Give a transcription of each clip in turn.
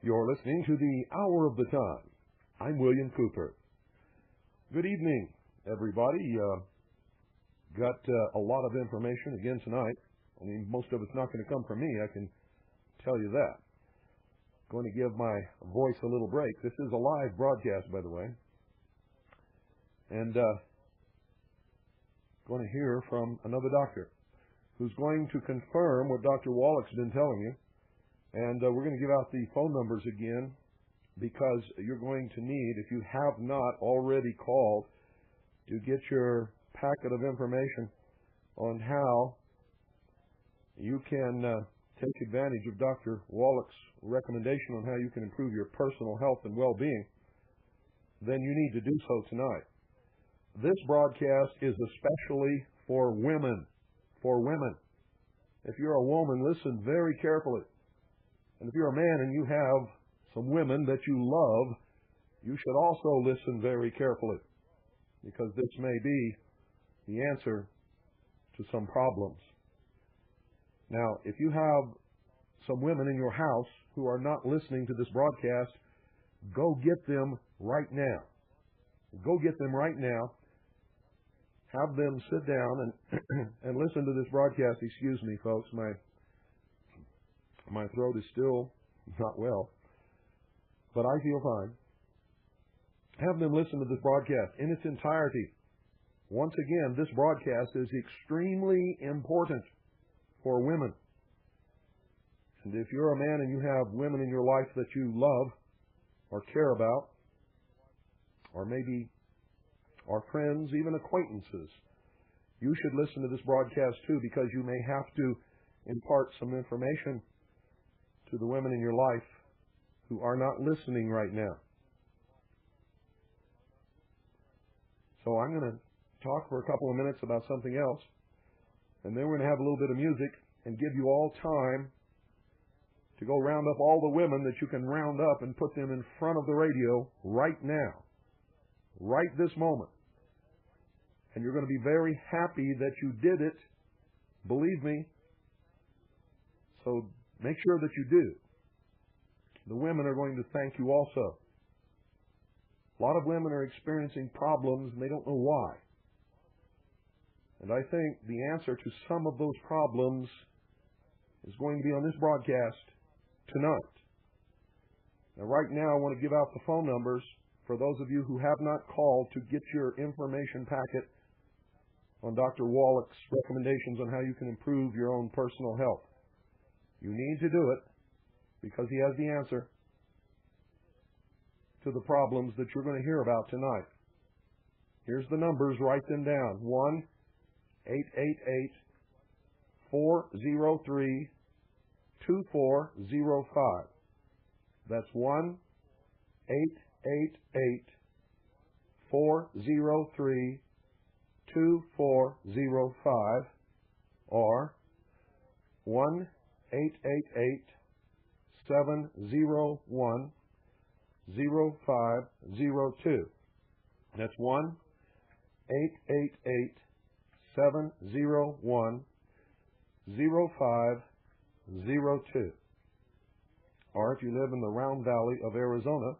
You're listening to the Hour of the Time. I'm William Cooper. Good evening, everybody. Got a lot of information again tonight. I mean, most of it's not going to come from me, I can tell you that. Going to give my voice a little break. This is a live broadcast, by the way. And going to hear from another doctor who's going to confirm what Dr. Wallach's been telling you. And we're going to give out the phone numbers again because you're going to need, if you have not already called, to get your packet of information on how you can take advantage of Dr. Wallach's recommendation on how you can improve your personal health and well-being, then you need to do so tonight. This broadcast is especially for women. For women. If you're a woman, listen very carefully. And if you're a man and you have some women that you love, you should also listen very carefully, because this may be the answer to some problems. Now, if you have some women in your house who are not listening to this broadcast, go get them right now. Go get them right now. Have them sit down and listen to this broadcast. Excuse me, folks. My throat is still not well, but I feel fine. Have them listen to this broadcast in its entirety. Once again, this broadcast is extremely important for women. And if you're a man and you have women in your life that you love or care about, or maybe are friends, even acquaintances, you should listen to this broadcast too, because you may have to impart some information to the women in your life who are not listening right now. So I'm going to talk for a couple of minutes about something else, and then we're going to have a little bit of music and give you all time to go round up all the women that you can round up and put them in front of the radio right now, right this moment. And you're going to be very happy that you did it, believe me. So make sure that you do. The women are going to thank you also. A lot of women are experiencing problems and they don't know why. And I think the answer to some of those problems is going to be on this broadcast tonight. Now, right now, I want to give out the phone numbers for those of you who have not called to get your information packet on Dr. Wallach's recommendations on how you can improve your own personal health. You need to do it because he has the answer to the problems that you're going to hear about tonight. Here's the numbers. Write them down. 1-888-403-2405. That's 1-888-403-2405 or 1-888-701-0502. That's 1-888-701-0502. Or if you live in the Round Valley of Arizona,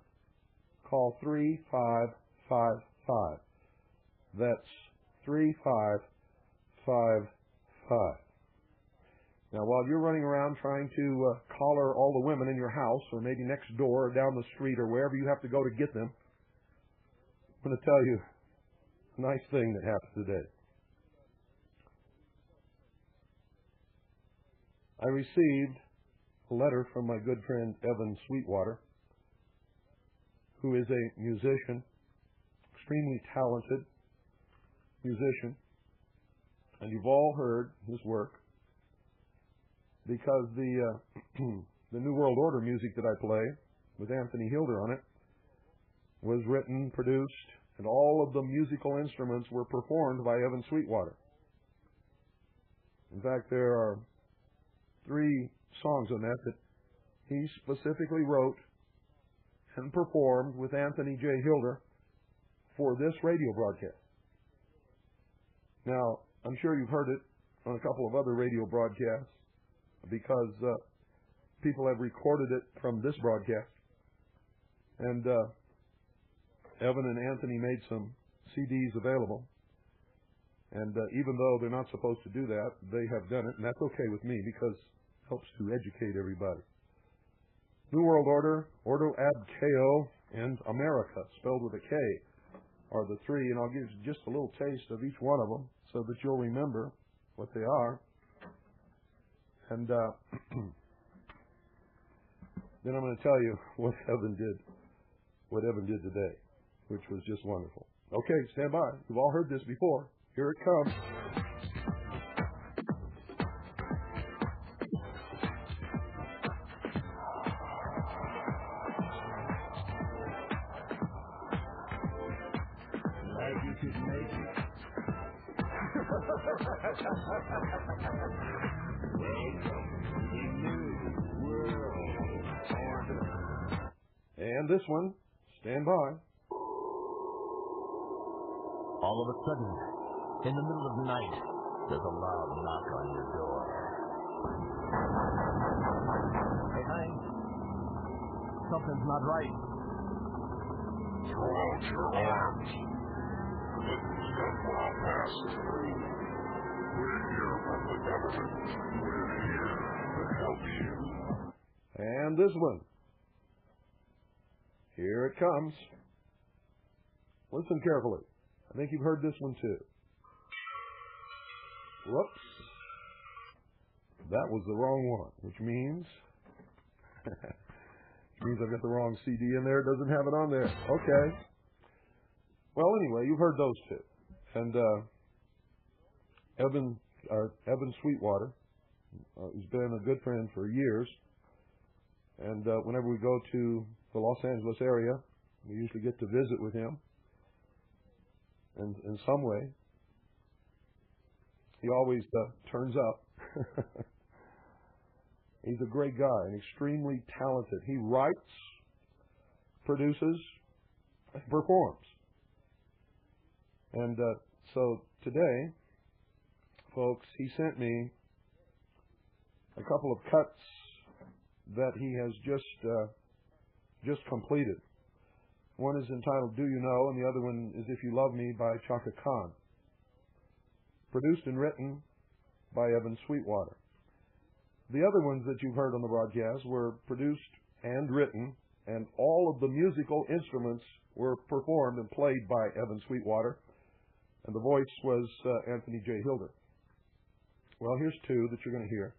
call 3555. That's 3555. Now, while you're running around trying to collar all the women in your house, or maybe next door or down the street or wherever you have to go to get them, I'm going to tell you, nice thing that happened today. I received a letter from my good friend Evan Sweetwater, who is a musician, extremely talented musician, and you've all heard his work because the the New World Order music that I play with Anthony Hilder on it was written, produced, and all of the musical instruments were performed by Evan Sweetwater. In fact, there are 3 songs on that he specifically wrote and performed with Anthony J. Hilder for this radio broadcast. Now, I'm sure you've heard it on a couple of other radio broadcasts because people have recorded it from this broadcast. And Evan and Anthony made some CDs available. And even though they're not supposed to do that, they have done it, and that's okay with me because it helps to educate everybody. New World Order, Ordo Ad Ko, and America, spelled with a K, are the 3, and I'll give you just a little taste of each one of them so that you'll remember what they are. And then I'm going to tell you what Evan did today, which was just wonderful. Okay, stand by. You've all heard this before. Here it comes. Glad you could make it. Welcome to the New World Order. And this one, stand by. All of a sudden, in the middle of the night, there's a loud knock on your door. Hey, honey, something's not right. Throw out your arms. Let me step well past through. We're here from the government. We're here to help you. And this one. Here it comes. Listen carefully. I think you've heard this one too. Whoops. That was the wrong one, which means I've got the wrong CD in there. It doesn't have it on there. Okay. Well, anyway, you've heard those 2. And Evan Sweetwater, who's been a good friend for years. And whenever we go to the Los Angeles area, we usually get to visit with him. And in some way, he always turns up. He's a great guy and extremely talented. He writes, produces, and performs. And so today, folks, he sent me a couple of cuts that he has just completed. One is entitled Do You Know, and the other one is If You Love Me by Chaka Khan. Produced and written by Evan Sweetwater. The other ones that you've heard on the broadcast were produced and written, and all of the musical instruments were performed and played by Evan Sweetwater, and the voice was Anthony J. Hilder. Well, here's 2 that you're going to hear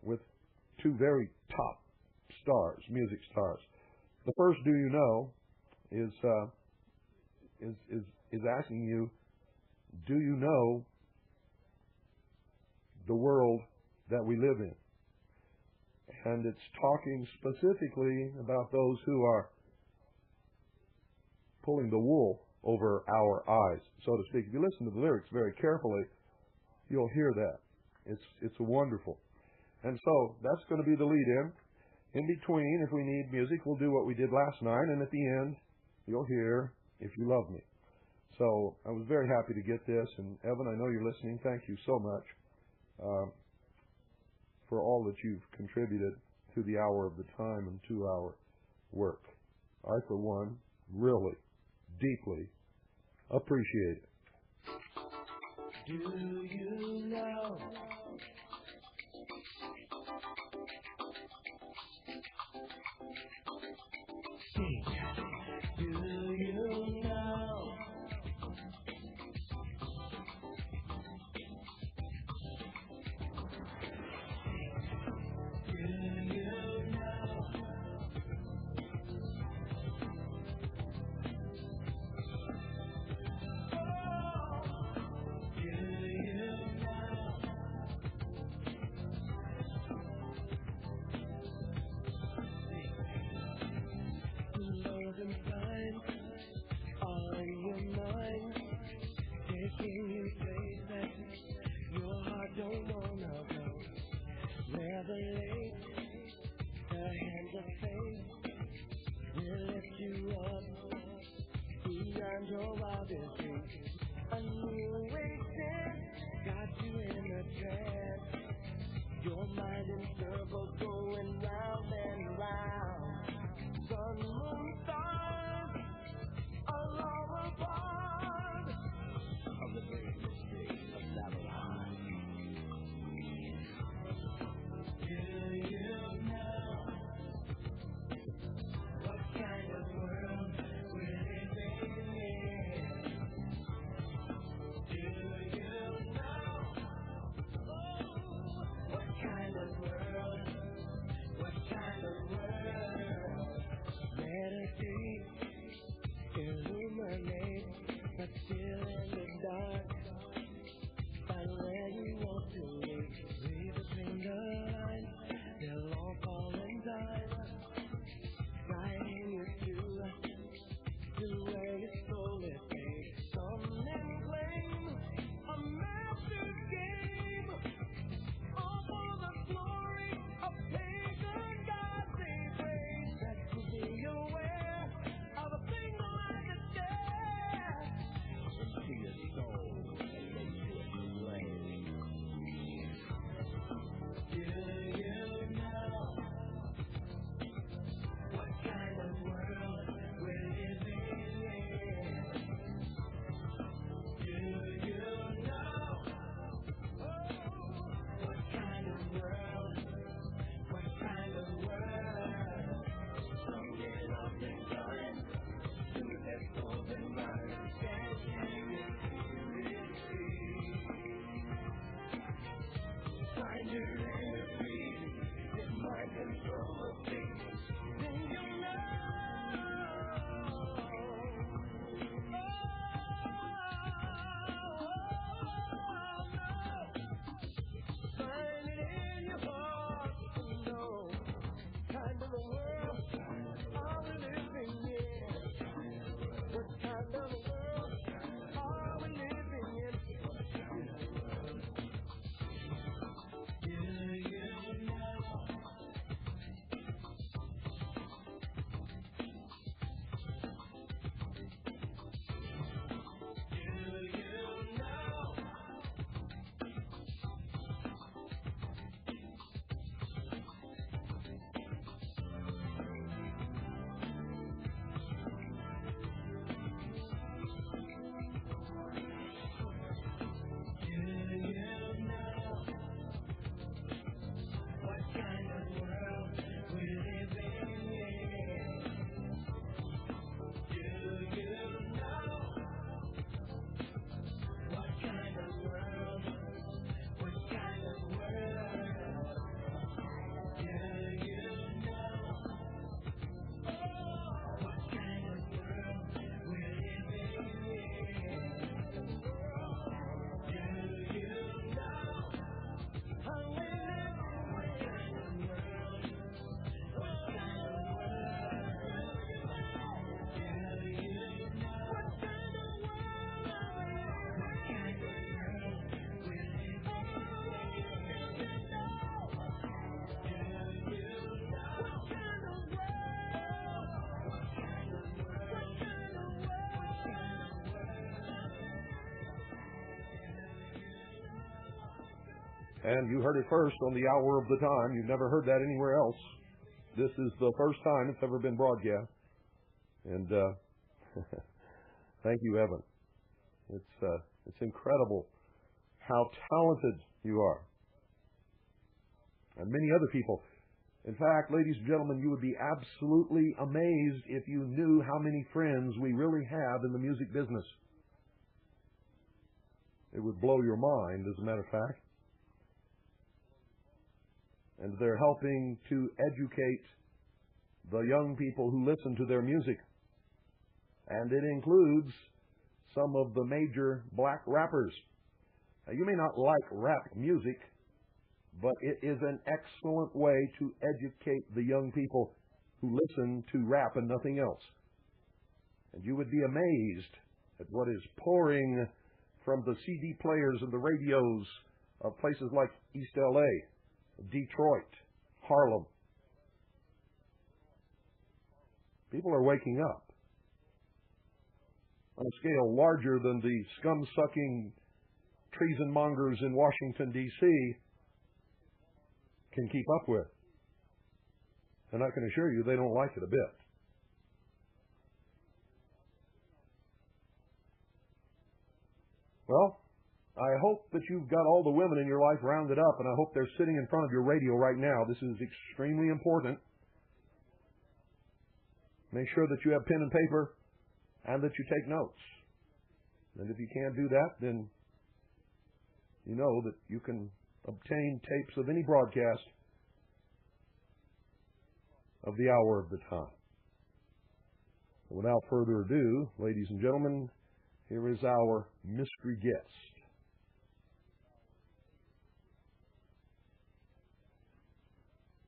with 2 very top stars, music stars. The first, Do You Know, is asking you, do you know the world that we live in? And it's talking specifically about those who are pulling the wool over our eyes, so to speak. If you listen to the lyrics very carefully, you'll hear that. It's wonderful. And so that's going to be the lead-in. In between, if we need music, we'll do what we did last night, and at the end, you'll hear If You Love Me. So I was very happy to get this, and Evan, I know you're listening. Thank you so much for all that you've contributed to the hour of the time and to our work. I, for one, really, deeply appreciate it. Do you know? Sing. Do you know? illuminate. The hands of faith will lift you up beyond your wildest dreams. A new awakening got you in a trance. Your mind in circles going round and round. Sun, moon, stars are all a part of the great mystery of Babylon. Do you know what kind of world we're living in? Do you know what kind of world? What kind of world? Let it be illuminate, but still in the dark. Find where you want to lead. Read between the lines, they'll all fall in time. Guiding you to where your soul is made. Some men claim a master's game, all for the glory of pagan gods they praise. Best to be aware of a single understand into your soul and make it play. Do you know what kind of world we're living in? Do you know what kind of world? What kind of world? Some get off the gun to their souls and minds. Can't you see? Find your inner being, get mind control of things. Then you know. Find it in your heart to know kind of a world are we living in? What kind of a world are we living in? Do you know? Do you know? Do you know what kind of world we're living in? Do you know what kind of world? What kind of world? Do you know what kind of world we're living in? Do you know how we live? What kind of world? What kind of world? Do you know what kind of world are we living? What kind of world we're living in? Do you know? Do you know what kind of world? What kind of world? What kind of world? What kind of And you heard it first on the hour of the time. You've never heard that anywhere else. This is the first time it's ever been broadcast. And thank you, Evan. It's incredible how talented you are. And many other people. In fact, ladies and gentlemen, you would be absolutely amazed if you knew how many friends we really have in the music business. It would blow your mind, as a matter of fact. And they're helping to educate the young people who listen to their music. And it includes some of the major black rappers. Now, you may not like rap music, but it is an excellent way to educate the young people who listen to rap and nothing else. And you would be amazed at what is pouring from the CD players and the radios of places like East LA, Detroit, Harlem. People are waking up on a scale larger than the scum-sucking treason mongers in Washington, D.C. can keep up with. And I can assure you they don't like it a bit. Well, I hope that you've got all the women in your life rounded up, and I hope they're sitting in front of your radio right now. This is extremely important. Make sure that you have pen and paper and that you take notes. And if you can't do that, then you know that you can obtain tapes of any broadcast of the hour of the time. Without further ado, ladies and gentlemen, here is our mystery guest.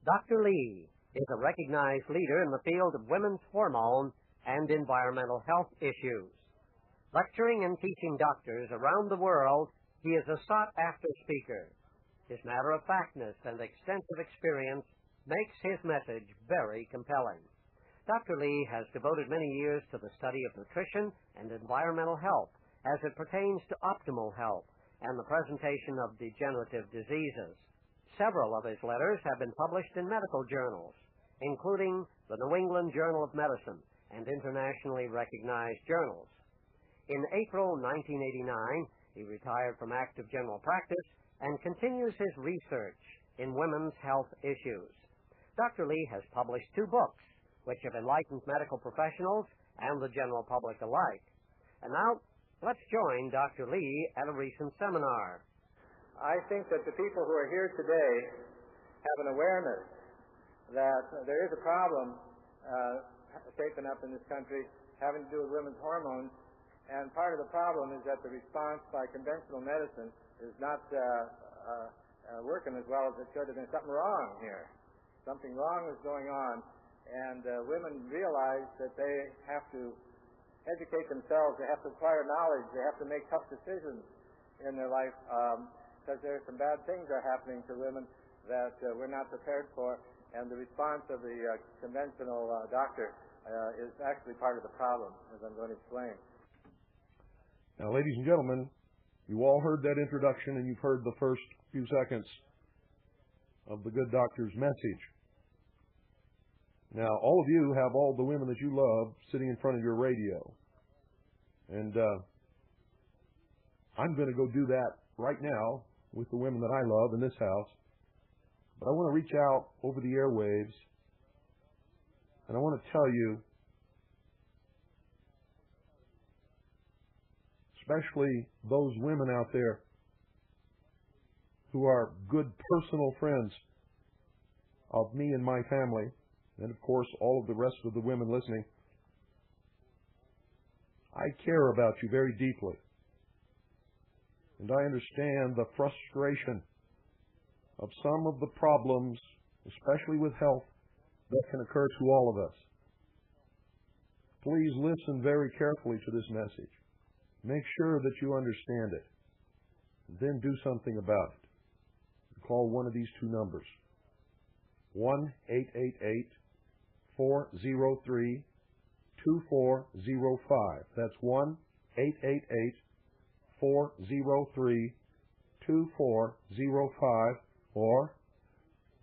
Dr. Lee is a recognized leader in the field of women's hormone and environmental health issues. Lecturing and teaching doctors around the world, he is a sought-after speaker. His matter-of-factness and extensive experience makes his message very compelling. Dr. Lee has devoted many years to the study of nutrition and environmental health as it pertains to optimal health and the presentation of degenerative diseases. Several of his letters have been published in medical journals, including the New England Journal of Medicine and internationally recognized journals. In April 1989, he retired from active general practice and continues his research in women's health issues. Dr. Lee has published 2 books, which have enlightened medical professionals and the general public alike. And now, let's join Dr. Lee at a recent seminar. I think that the people who are here today have an awareness that there is a problem taken up in this country having to do with women's hormones, and part of the problem is that the response by conventional medicine is not working as well as it should have been. Something wrong here. Something wrong is going on, and women realize that they have to educate themselves, they have to acquire knowledge, they have to make tough decisions in their life, because there are some bad things that are happening to women that we're not prepared for, and the response of the conventional doctor is actually part of the problem, as I'm going to explain. Now, ladies and gentlemen, you all heard that introduction, and you've heard the first few seconds of the good doctor's message. Now, all of you have all the women that you love sitting in front of your radio. And I'm going to go do that right now with the women that I love in this house. But I want to reach out over the airwaves, and I want to tell you, especially those women out there who are good personal friends of me and my family, and of course all of the rest of the women listening, I care about you very deeply. And I understand the frustration of some of the problems, especially with health, that can occur to all of us. Please listen very carefully to this message. Make sure that you understand it. Then do something about it. Call one of these 2 numbers. 1-888-403-2405. That's 1-888-403-2405 or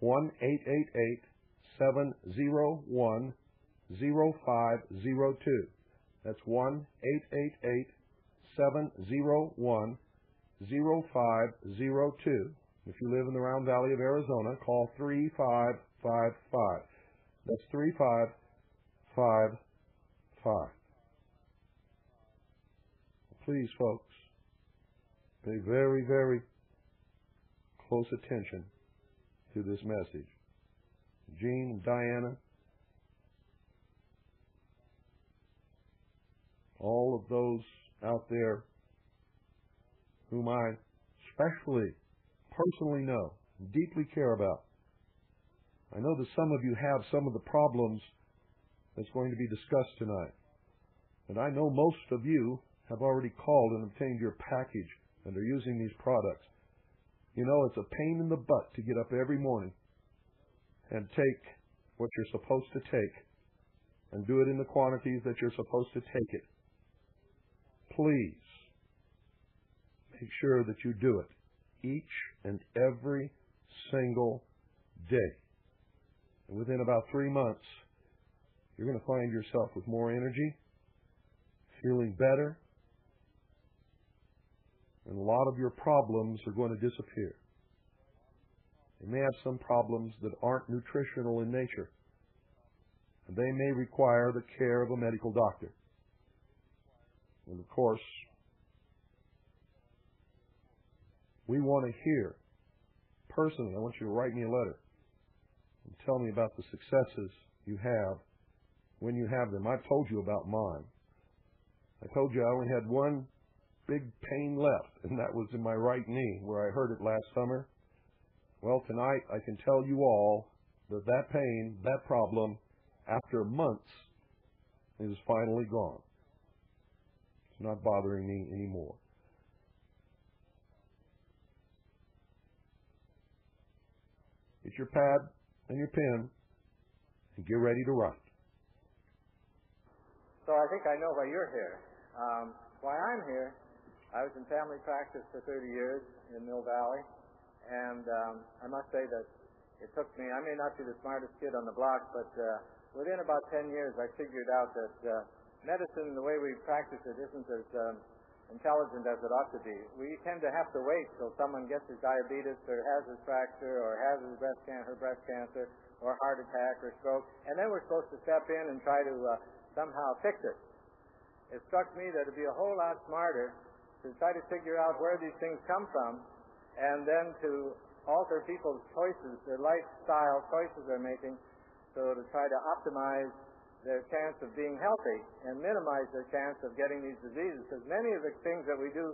1-888-701-0502. That's 1-888-701-0502. If you live in the Round Valley of Arizona, call 3555. That's 3555. Please, folks, pay very, very close attention to this message. Jean and Diana, all of those out there whom I especially personally know, deeply care about. I know that some of you have some of the problems that's going to be discussed tonight. And I know most of you have already called and obtained your package and are using these products. You know, it's a pain in the butt to get up every morning and take what you're supposed to take and do it in the quantities that you're supposed to take it, please make sure that you do it each and every single day. And within about 3 months, you're going to find yourself with more energy, feeling better, and a lot of your problems are going to disappear. You may have some problems that aren't nutritional in nature, and they may require the care of a medical doctor. And of course, we want to hear personally. I want you to write me a letter and tell me about the successes you have when you have them. I've told you about mine. I told you I only had one big pain left, and that was in my right knee where I hurt it last summer. Well, tonight I can tell you all that that pain, that problem, after months, is finally gone. It's not bothering me anymore. Get your pad and your pen and get ready to write. So I think I know why you're here. Why I'm here, I was in family practice for 30 years in Mill Valley, and I must say that it took me, I may not be the smartest kid on the block, but within about 10 years I figured out that medicine, the way we practice it, isn't as intelligent as it ought to be. We tend to have to wait till someone gets his diabetes or has his fracture or has his breast cancer or heart attack or stroke, and then we're supposed to step in and try to somehow fix it. It struck me that it would be a whole lot smarter to try to figure out where these things come from and then to alter people's choices, their lifestyle choices they're making, so to try to optimize their chance of being healthy and minimize their chance of getting these diseases. Because many of the things that we do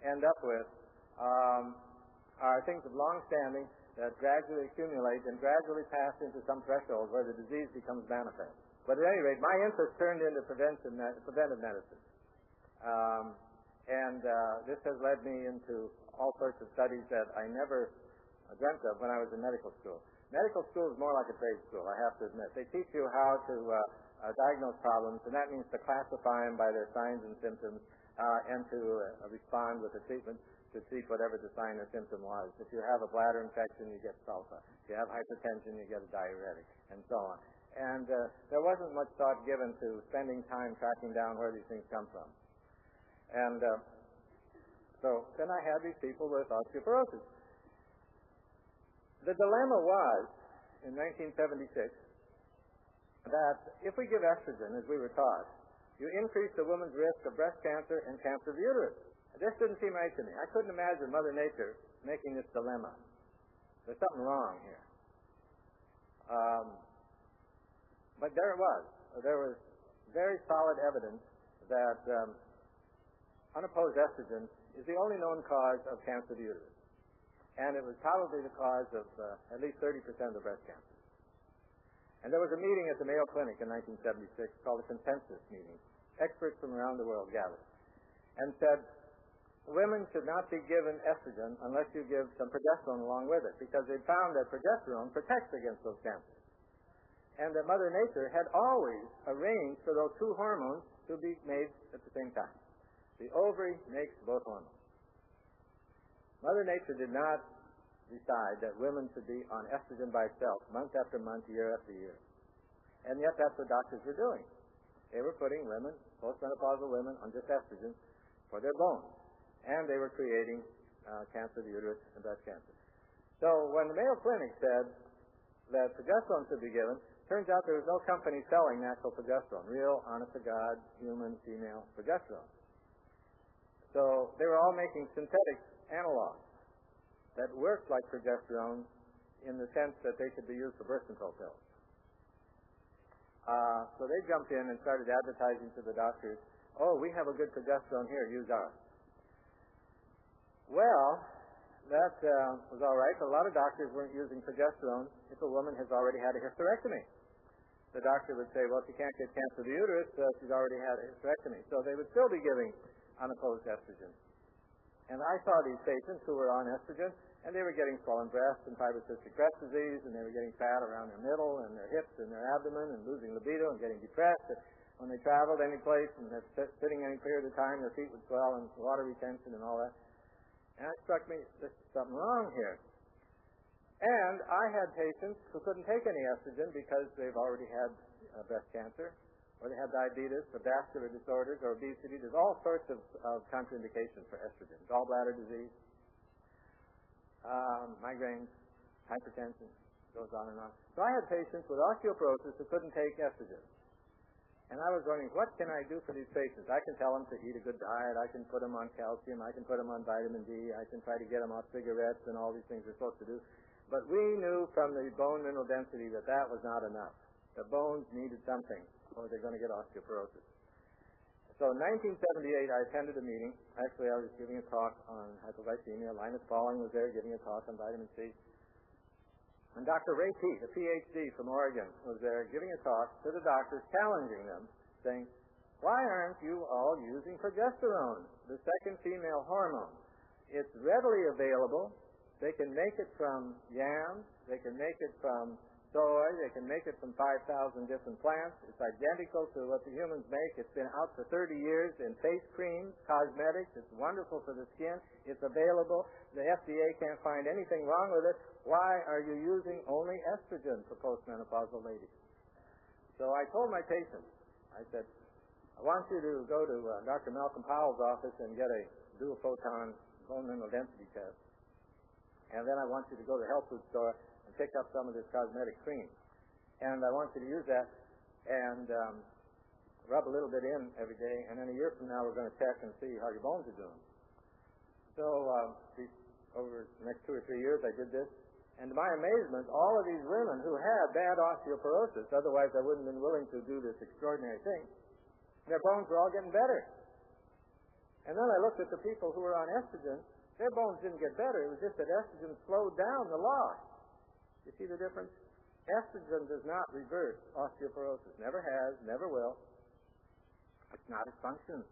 end up with are things of long standing that gradually accumulate and gradually pass into some threshold where the disease becomes manifest. But at any rate, my interest turned into preventive medicine. This has led me into all sorts of studies that I never dreamt of when I was in medical school. Medical school is more like a trade school, I have to admit. They teach you how to diagnose problems, and that means to classify them by their signs and symptoms and to respond with a treatment to treat whatever the sign or symptom was. If you have a bladder infection, you get sulfa. If you have hypertension, you get a diuretic, and so on. And there wasn't much thought given to spending time tracking down where these things come from. And so then I had these people with osteoporosis. The dilemma was, in 1976, that if we give estrogen, as we were taught, you increase the woman's risk of breast cancer and cancer of the uterus. This didn't seem right to me. I couldn't imagine Mother Nature making this dilemma. There's something wrong here. But there it was. There was very solid evidence that unopposed estrogen is the only known cause of cancer of the uterus. And it was probably the cause of at least 30% of breast cancer. And there was a meeting at the Mayo Clinic in 1976 called a consensus meeting. Experts from around the world gathered and said, women should not be given estrogen unless you give some progesterone along with it, because they found that progesterone protects against those cancers. And that Mother Nature had always arranged for those two hormones to be made at the same time. The ovary makes both hormones. Mother Nature did not decide that women should be on estrogen by itself month after month, year after year. And yet that's what doctors were doing. They were putting women, postmenopausal women, on just estrogen for their bones. And they were creating cancer of the uterus and breast cancer. So when the Mayo Clinic said that progesterone should be given, turns out there was no company selling natural progesterone, real, honest-to-God, human, female progesterone. So they were all making synthetic analogs that worked like progesterone in the sense that they could be used for birth control pills. So they jumped in and started advertising to the doctors, oh, we have a good progesterone here, use ours. Well, that was all right, but a lot of doctors weren't using progesterone if a woman has already had a hysterectomy. The doctor would say, well, if she can't get cancer of the uterus, she's already had a hysterectomy. So they would still be giving unopposed estrogen. And I saw these patients who were on estrogen, And they were getting swollen breasts and fibrocystic breast disease, and they were getting fat around their middle and their hips and their abdomen and losing libido and getting depressed. And when they traveled any place and they're sitting any period of time, their feet would swell and water retention and all that. And it struck me, there's something wrong here. And I had patients who couldn't take any estrogen because they've already had breast cancer, or they have diabetes, or vascular disorders, or obesity. There's all sorts of contraindications for estrogen. Gallbladder disease, migraines, hypertension, goes on and on. So I had patients with osteoporosis who couldn't take estrogen. And I was wondering, what can I do for these patients? I can tell them to eat a good diet. I can put them on calcium. I can put them on vitamin D. I can try to get them off cigarettes and all these things they're supposed to do. But we knew from the bone mineral density that that was not enough. The bones needed something, or they're going to get osteoporosis. So in 1978, I attended a meeting. Actually, I was giving a talk on hypoglycemia. Linus Pauling was there giving a talk on vitamin C. And Dr. Ray Peat, a PhD from Oregon, was there giving a talk to the doctors, challenging them, saying, why aren't you all using progesterone, the second female hormone? It's readily available. They can make it from yams. They can make it from soy. They can make it from 5,000 different plants. It's identical to what the humans make. It's been out for 30 years in face creams, cosmetics. It's wonderful for the skin. It's available. The FDA can't find anything wrong with it. Why are you using only estrogen for postmenopausal ladies? So I told my patients, I said, I want you to go to Dr. Malcolm Powell's office and get a dual photon bone mineral density test. And then I want you to go to the health food store and pick up some of this cosmetic cream. And I want you to use that and rub a little bit in every day. And then a year from now, we're going to check and see how your bones are doing. So over the next 2 or 3 years, I did this. And to my amazement, all of these women who had bad osteoporosis, otherwise I wouldn't have been willing to do this extraordinary thing, their bones were all getting better. And then I looked at the people who were on estrogen. Their bones didn't get better. It was just that estrogen slowed down the loss. You see the difference? Estrogen does not reverse osteoporosis. Never has, never will. It's not its function.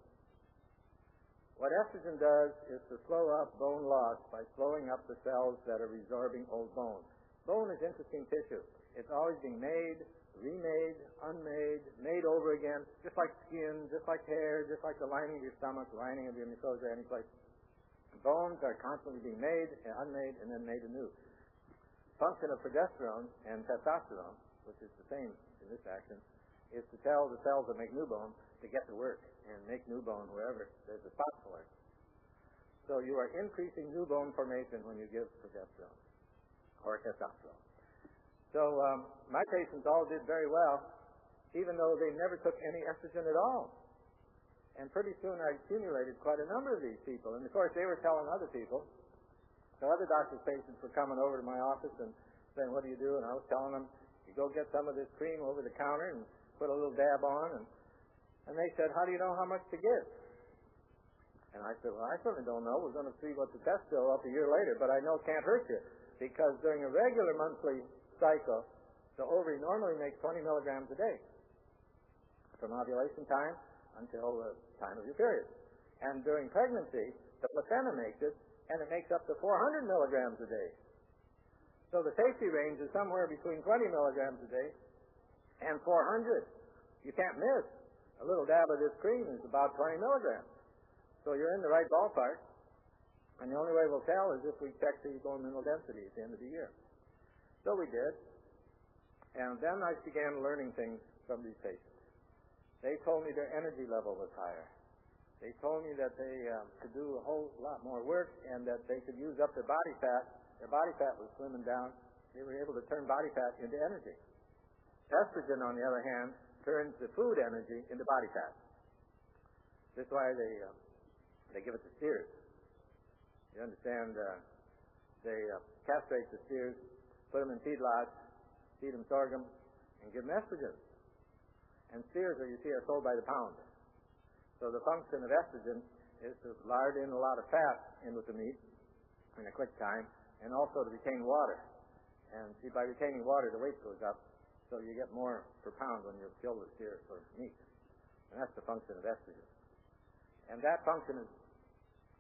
What estrogen does is to slow up bone loss by slowing up the cells that are resorbing old bone. Bone is interesting tissue. It's always being made, remade, unmade, made over again, just like skin, just like hair, just like the lining of your stomach, lining of your mucosa, any place. Bones are constantly being made, unmade, and then made anew. Function of progesterone and testosterone, which is the same in this action, is to tell the cells that make new bone to get to work and make new bone wherever there's a spot for it. So you are increasing new bone formation when you give progesterone or testosterone. So my patients all did very well, even though they never took any estrogen at all. And pretty soon I accumulated quite a number of these people. And of course they were telling other people. So other doctors' patients were coming over to my office and saying, what do you do? And I was telling them, you go get some of this cream over the counter and put a little dab on. And they said, how do you know how much to give? And I said, well, I certainly don't know. We're going to see what the tests show up a year later, but I know it can't hurt you. Because during a regular monthly cycle, the ovary normally makes 20 milligrams a day from ovulation time until the time of your period. And during pregnancy, the placenta makes it, and it makes up to 400 milligrams a day. So the safety range is somewhere between 20 milligrams a day and 400. You can't miss. A little dab of this cream is about 20 milligrams. So you're in the right ballpark. And the only way we'll tell is if we check the bone mineral density at the end of the year. So we did. And then I began learning things from these patients. They told me their energy level was higher. They told me that they could do a whole lot more work and that they could use up their body fat. Their body fat was slimming down. They were able to turn body fat into energy. Estrogen, on the other hand, turns the food energy into body fat. That's why they give it to steers. You understand? They castrate the steers, put them in feedlots, feed them sorghum, and give them estrogen. And steers, you see, are sold by the pound. So the function of estrogen is to lard in a lot of fat in with the meat in a quick time, and also to retain water. And see, by retaining water, the weight goes up, so you get more per pound when you kill the steer for meat. And that's the function of estrogen. And that function is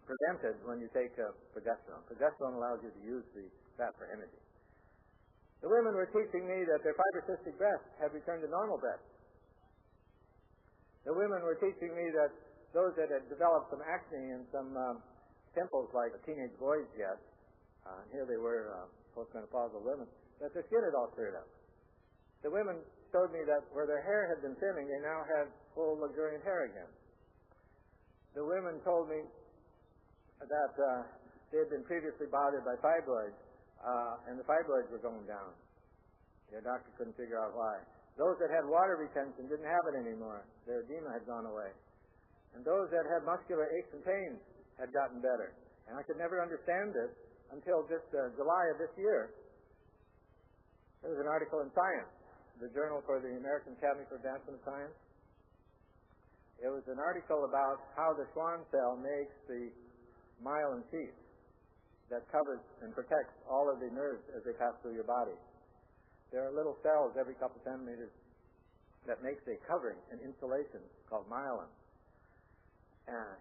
prevented when you take progesterone. Progesterone allows you to use that for imaging. The women were teaching me that their fibrocystic breasts had returned to normal breasts. The women were teaching me that those that had developed some acne and some pimples like teenage boys get, here they were, postmenopausal women, that their skin had all cleared up. The women showed me that where their hair had been thinning, they now had full luxuriant hair again. The women told me that they had been previously bothered by fibroids, and the fibroids were going down. Their doctor couldn't figure out why. Those that had water retention didn't have it anymore. Their edema had gone away. And those that had muscular aches and pains had gotten better. And I could never understand this until just July of this year. There was an article in Science, the journal for the American Academy for Advancement of Science. It was an article about how the Schwann cell makes the myelin sheath that covers and protects all of the nerves as they pass through your body. There are little cells every couple centimeters that makes a covering, an insulation called myelin,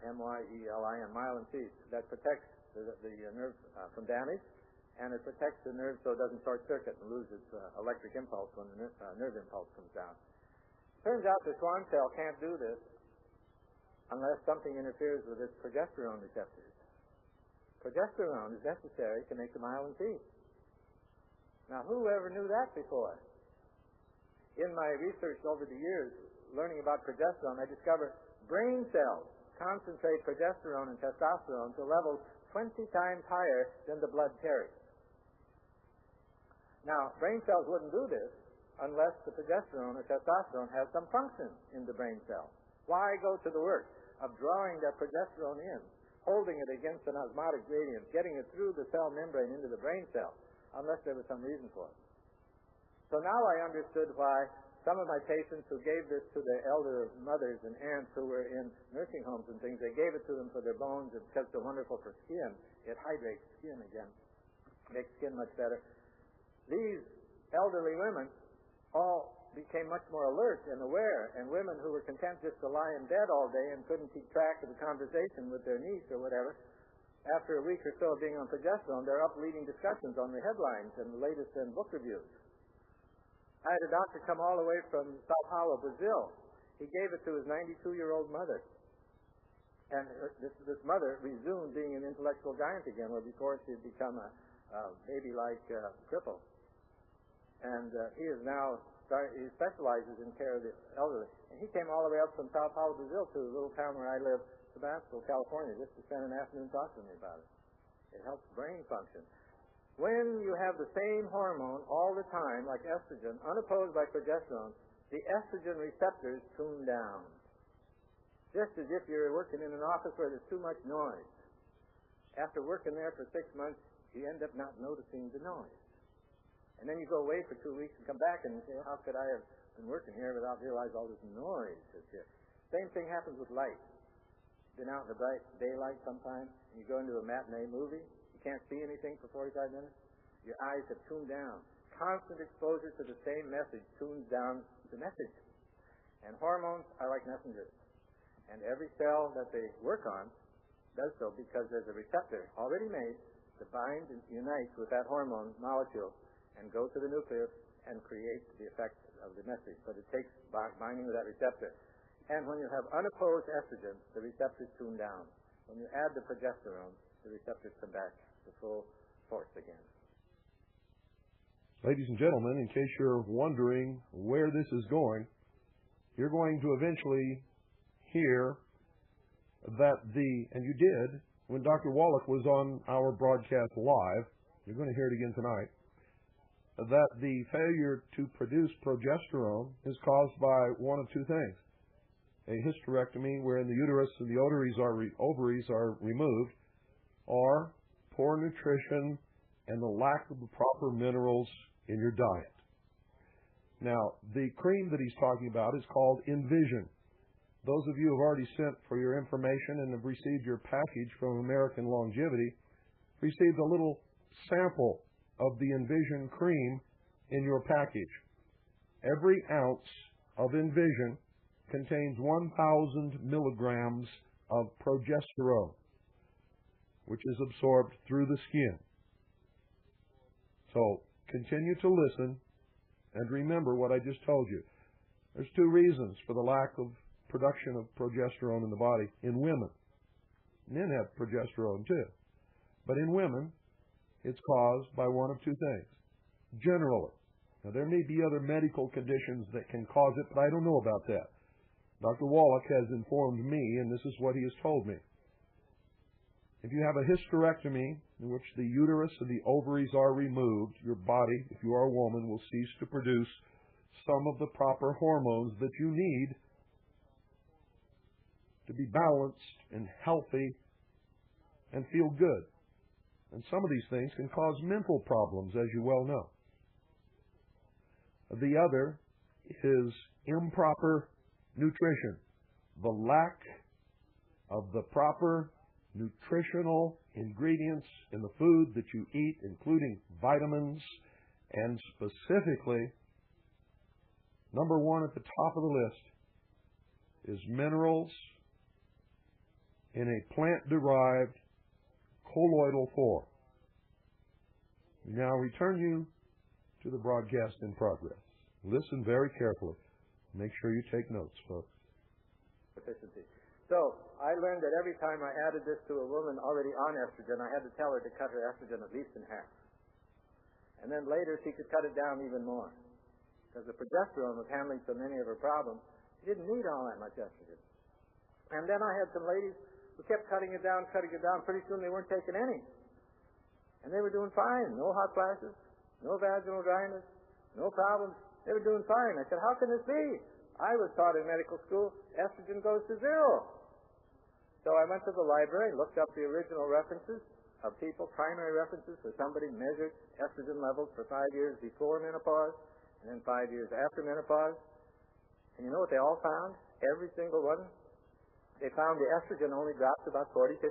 M-Y-E-L-I-N, myelin sheath, that protects the nerve from damage, and it protects the nerve so it doesn't short circuit and lose its electric impulse when the nerve impulse comes down. Turns out the Schwann cell can't do this unless something interferes with its progesterone receptors. Progesterone is necessary to make the myelin sheath. Now, who ever knew that before? In my research over the years, learning about progesterone, I discovered brain cells concentrate progesterone and testosterone to levels 20 times higher than the blood carries. Now, brain cells wouldn't do this unless the progesterone or testosterone has some function in the brain cell. Why go to the work of drawing that progesterone in, holding it against an osmotic gradient, getting it through the cell membrane into the brain cell, unless there was some reason for it? So now I understood why some of my patients who gave this to their elder mothers and aunts who were in nursing homes and things, they gave it to them for their bones because it's so wonderful for skin. It hydrates skin again, makes skin much better. These elderly women all became much more alert and aware, and women who were content just to lie in bed all day and couldn't keep track of the conversation with their niece or whatever, after a week or so of being on progesterone, they're up leading discussions on the headlines and the latest in book reviews. I had a doctor come all the way from Sao Paulo, Brazil. He gave it to his 92-year-old mother. And this mother resumed being an intellectual giant again, where before she had become a baby-like cripple. And he is now he specializes in care of the elderly. And he came all the way up from Sao Paulo, Brazil, to the little town where I live, Tabasco, California, just to spend an afternoon talking to me about it. It helps brain function. When you have the same hormone all the time, like estrogen, unopposed by progesterone, the estrogen receptors tune down. Just as if you're working in an office where there's too much noise. After working there for 6 months, you end up not noticing the noise. And then you go away for 2 weeks and come back and you say, how could I have been working here without realizing all this noise that's here? Same thing happens with light. Been out in the bright daylight sometime, and you go into a matinee movie, you can't see anything for 45 minutes, your eyes have tuned down. Constant exposure to the same message tunes down the message. And hormones are like messengers. And every cell that they work on does so because there's a receptor already made to bind and unite with that hormone molecule and go to the nucleus and create the effect of the message. But it takes binding with that receptor. And when you have unopposed estrogen, the receptors tune down. When you add the progesterone, the receptors come back to full force again. Ladies and gentlemen, in case you're wondering where this is going, you're going to eventually hear that and you did, when Dr. Wallach was on our broadcast live, you're going to hear it again tonight, that the failure to produce progesterone is caused by one of two things. A hysterectomy, wherein the uterus and the ovaries are removed, or poor nutrition and the lack of the proper minerals in your diet. Now, the cream that he's talking about is called Envision. Those of you who have already sent for your information and have received your package from American Longevity received a little sample of the Envision cream in your package. Every ounce of Envision contains 1,000 milligrams of progesterone. which is absorbed through the skin. So continue to listen and remember what I just told you. There's two reasons for the lack of production of progesterone in the body in women. Men have progesterone too. But in women, it's caused by one of two things. Generally. Now, there may be other medical conditions that can cause it, but I don't know about that. Dr. Wallach has informed me, and this is what he has told me. If you have a hysterectomy in which the uterus and the ovaries are removed, your body, if you are a woman, will cease to produce some of the proper hormones that you need to be balanced and healthy and feel good. And some of these things can cause mental problems, as you well know. The other is improper nutrition. The lack of the proper nutritional ingredients in the food that you eat, including vitamins, and specifically, number one at the top of the list is minerals in a plant-derived colloidal form. Now return you to the broadcast in progress. Listen very carefully. Make sure you take notes, folks. Efficiency. So, I learned that every time I added this to a woman already on estrogen, I had to tell her to cut her estrogen at least in half. And then later she could cut it down even more. Because the progesterone was handling so many of her problems, she didn't need all that much estrogen. And then I had some ladies who kept cutting it down. Pretty soon they weren't taking any. And they were doing fine. No hot flashes, no vaginal dryness, no problems. They were doing fine. I said, how can this be? I was taught in medical school, estrogen goes to zero. So I went to the library, looked up the original references of people, primary references where somebody measured estrogen levels for 5 years before menopause and then 5 years after menopause. And you know what they all found? Every single one. They found the estrogen only drops about 40-50%.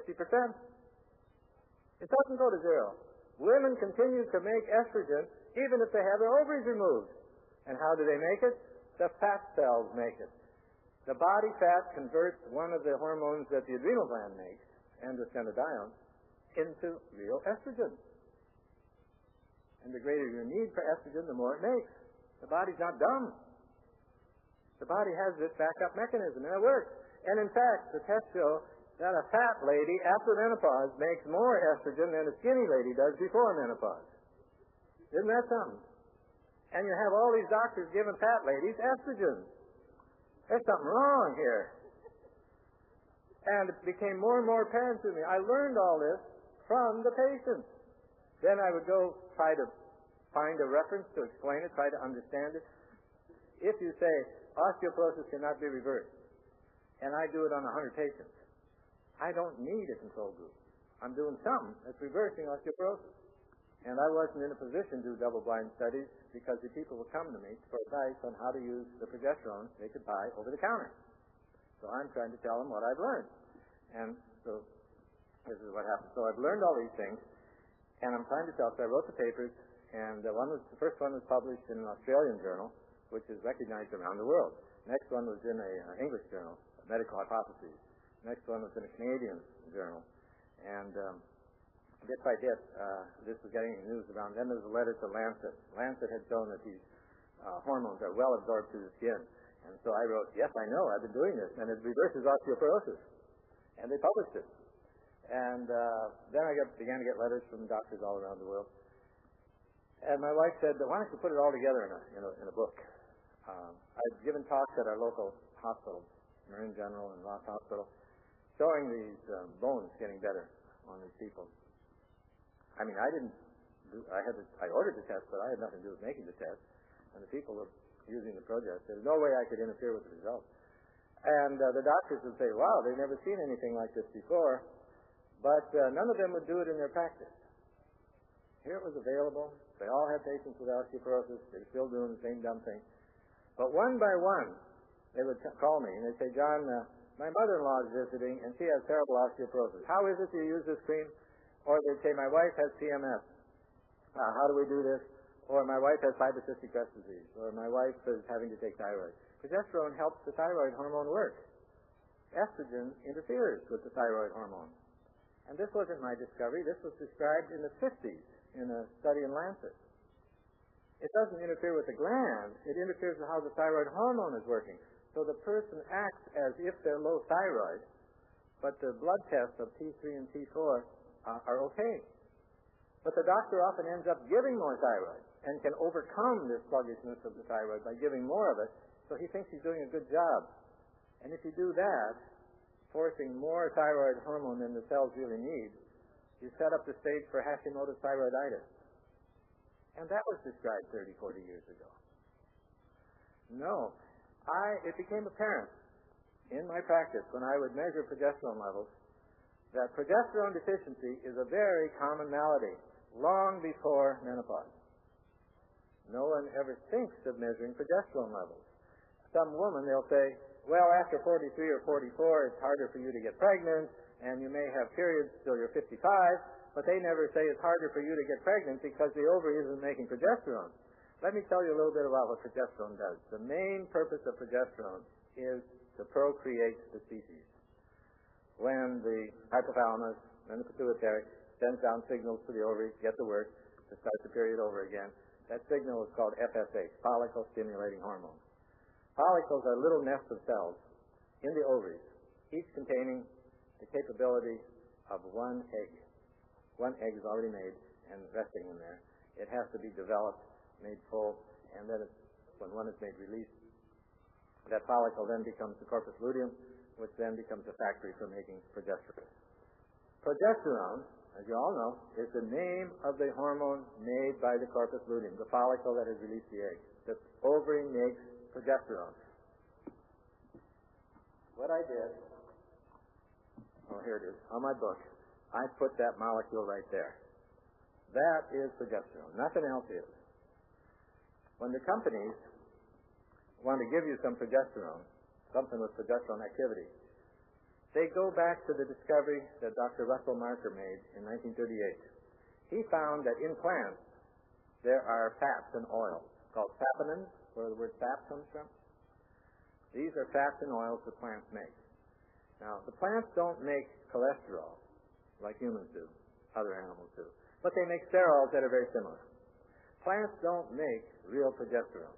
It doesn't go to zero. Women continue to make estrogen even if they have their ovaries removed. And how do they make it? The fat cells make it. The body fat converts one of the hormones that the adrenal gland makes, androstenedione, into real estrogen. And the greater your need for estrogen, the more it makes. The body's not dumb. The body has this backup mechanism, and it works. And in fact, the tests show that a fat lady after menopause makes more estrogen than a skinny lady does before menopause. Isn't that something? And you have all these doctors giving fat ladies estrogen. There's something wrong here. And it became more and more apparent to me. I learned all this from the patients. Then I would go try to find a reference to explain it, try to understand it. If you say osteoporosis cannot be reversed, and I do it on 100 patients, I don't need a control group. I'm doing something that's reversing osteoporosis. And I wasn't in a position to do double-blind studies because the people would come to me for advice on how to use the progesterone they could buy over the counter. So I'm trying to tell them what I've learned. And so this is what happened. So I've learned all these things, and I'm trying to tell. So I wrote the papers, and the first one was published in an Australian journal, which is recognized around the world. Next one was in an English journal, Medical Hypotheses. Next one was in a Canadian journal. And bit by bit, this was getting news around. Then there was a letter to Lancet. Lancet had shown that these hormones are well absorbed through the skin. And so I wrote, yes, I know, I've been doing this, and it reverses osteoporosis. And they published it. And then I began to get letters from doctors all around the world. And my wife said, why don't you put it all together in a book? I'd given talks at our local hospitals, Marin General and Ross Hospital, showing these bones getting better on these people. I mean, I ordered the test, but I had nothing to do with making the test. And the people were using the Progest. There's no way I could interfere with the results. And the doctors would say, wow, they've never seen anything like this before. But none of them would do it in their practice. Here it was available. They all had patients with osteoporosis. They were still doing the same dumb thing. But one by one, they would call me, and they'd say, John, my mother-in-law is visiting, and she has terrible osteoporosis. How is it you use this cream? Or they'd say, my wife has PMS. How do we do this? Or my wife has fibrocystic breast disease. Or my wife is having to take thyroid. Progesterone helps the thyroid hormone work. Estrogen interferes with the thyroid hormone. And this wasn't my discovery. This was described in the 50s in a study in Lancet. It doesn't interfere with the gland. It interferes with how the thyroid hormone is working. So the person acts as if they're low thyroid, but the blood tests of T3 and T4 are okay. But the doctor often ends up giving more thyroid and can overcome this sluggishness of the thyroid by giving more of it, so he thinks he's doing a good job. And if you do that, forcing more thyroid hormone than the cells really need, you set up the stage for Hashimoto's thyroiditis. And that was described 30, 40 years ago. No. It became apparent in my practice when I would measure progesterone levels that progesterone deficiency is a very common malady long before menopause. No one ever thinks of measuring progesterone levels. Some woman, they'll say, well, after 43 or 44, it's harder for you to get pregnant, and you may have periods till you're 55, but they never say it's harder for you to get pregnant because the ovary isn't making progesterone. Let me tell you a little bit about what progesterone does. The main purpose of progesterone is to procreate the species. When the hypothalamus and the pituitary sends down signals to the ovary, get to work, to start the period over again, that signal is called FSH, follicle-stimulating hormone. Follicles are little nests of cells in the ovaries, each containing the capability of one egg. One egg is already made and resting in there. It has to be developed, made full, and then when one is made released, that follicle then becomes the corpus luteum, which then becomes a factory for making progesterone. Progesterone, as you all know, is the name of the hormone made by the corpus luteum, the follicle that has released the egg. The ovary makes progesterone. What I did, here it is, on my book, I put that molecule right there. That is progesterone. Nothing else is. When the companies want to give you some progesterone, something with progesterone activity, they go back to the discovery that Dr. Russell Marker made in 1938. He found that in plants there are fats and oils called saponins, where the word sap comes from. These are fats and oils that plants make. Now, the plants don't make cholesterol like humans do, other animals do, but they make sterols that are very similar. Plants don't make real progesterone.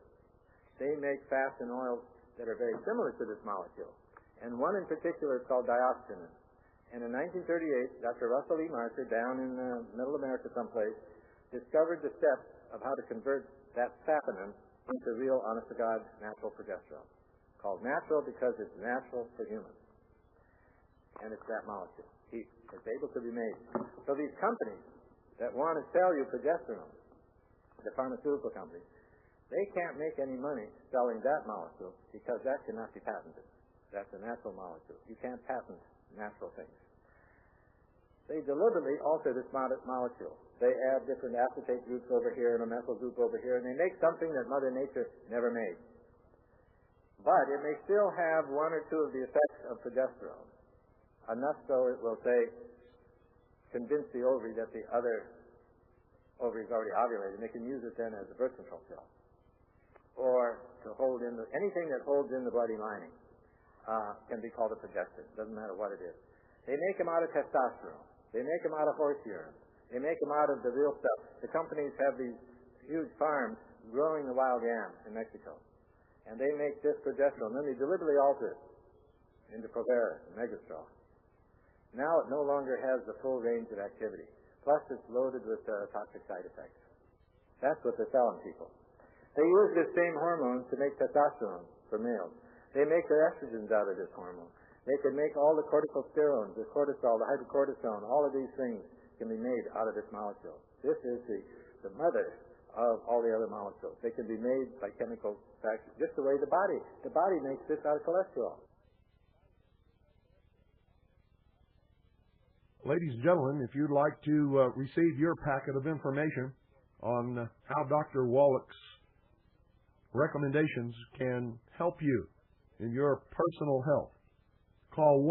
They make fats and oils that are very similar to this molecule. And one in particular is called dioxinin. And in 1938, Dr. Russell E. Marker, down in Middle America someplace, discovered the steps of how to convert that saponin into real, honest-to-God, natural progesterone. Called natural because it's natural for humans. And it's that molecule. It's able to be made. So these companies that want to sell you progesterone, the pharmaceutical companies, they can't make any money selling that molecule because that cannot be patented. That's a natural molecule. You can't patent natural things. They deliberately alter this molecule. They add different acetate groups over here and a methyl group over here, and they make something that Mother Nature never made. But it may still have one or two of the effects of progesterone, enough so it will, say, convince the ovary that the other ovary is already ovulated, and they can use it then as a birth control pill. Or to hold in anything that holds in the bloody lining can be called a progestin. Doesn't matter what it is. They make them out of testosterone. They make them out of horse urine. They make them out of the real stuff. The companies have these huge farms growing the wild yam in Mexico. And they make this progesterone. Then they deliberately alter it into Provera and Megastraw. Now it no longer has the full range of activity. Plus it's loaded with toxic side effects. That's what they're selling people. They use this same hormone to make testosterone for males. They make their estrogens out of this hormone. They can make all the corticosterones, the cortisol, the hydrocortisone, all of these things can be made out of this molecule. This is the mother of all the other molecules. They can be made by chemical factors, just the way the body makes this out of cholesterol. Ladies and gentlemen, if you'd like to receive your packet of information on how Dr. Wallach's recommendations can help you in your personal health, call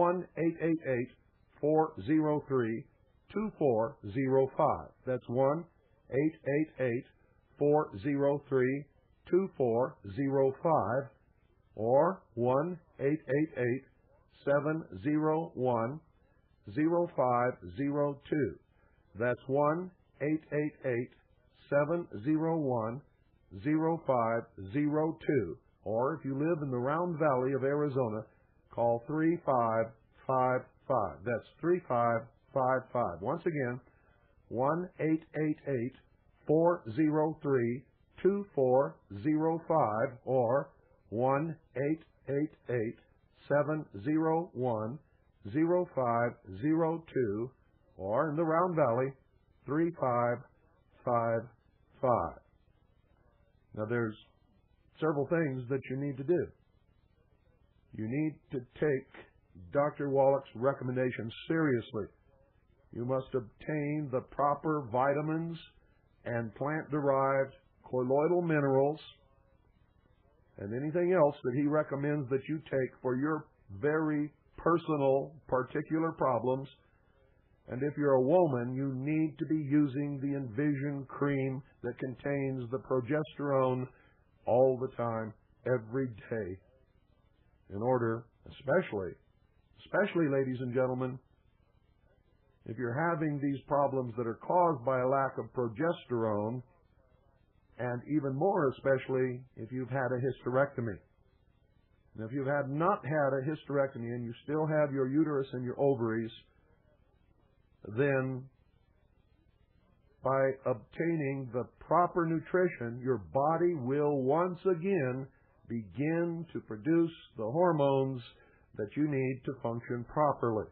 1-888-403-2405. That's 1-888-403-2405 or 1-888-701-7777. That's 1-888-701-0502. Or if you live in the Round Valley of Arizona, call 3555. That's 3555. Once again, 1-888-403-2405 or 1-888-701-0502 or in the Round Valley, 3555. Now there's several things that you need to do. You need to take Dr. Wallach's recommendations seriously. You must obtain the proper vitamins and plant-derived colloidal minerals and anything else that he recommends that you take for your very personal, particular problems. And if you're a woman, you need to be using the Envision cream that contains the progesterone all the time, every day, in order, especially, ladies and gentlemen, if you're having these problems that are caused by a lack of progesterone, and even more especially if you've had a hysterectomy. Now, if you've not had a hysterectomy and you still have your uterus and your ovaries, then by obtaining the proper nutrition, your body will once again begin to produce the hormones that you need to function properly.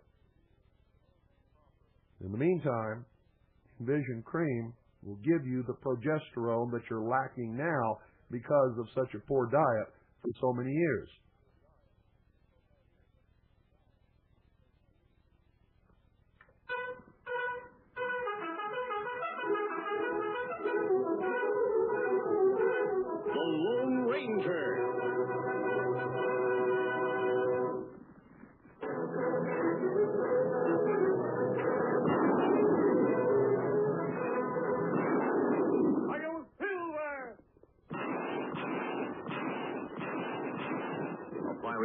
In the meantime, Envision Cream will give you the progesterone that you're lacking now because of such a poor diet for so many years. The Lone Ranger.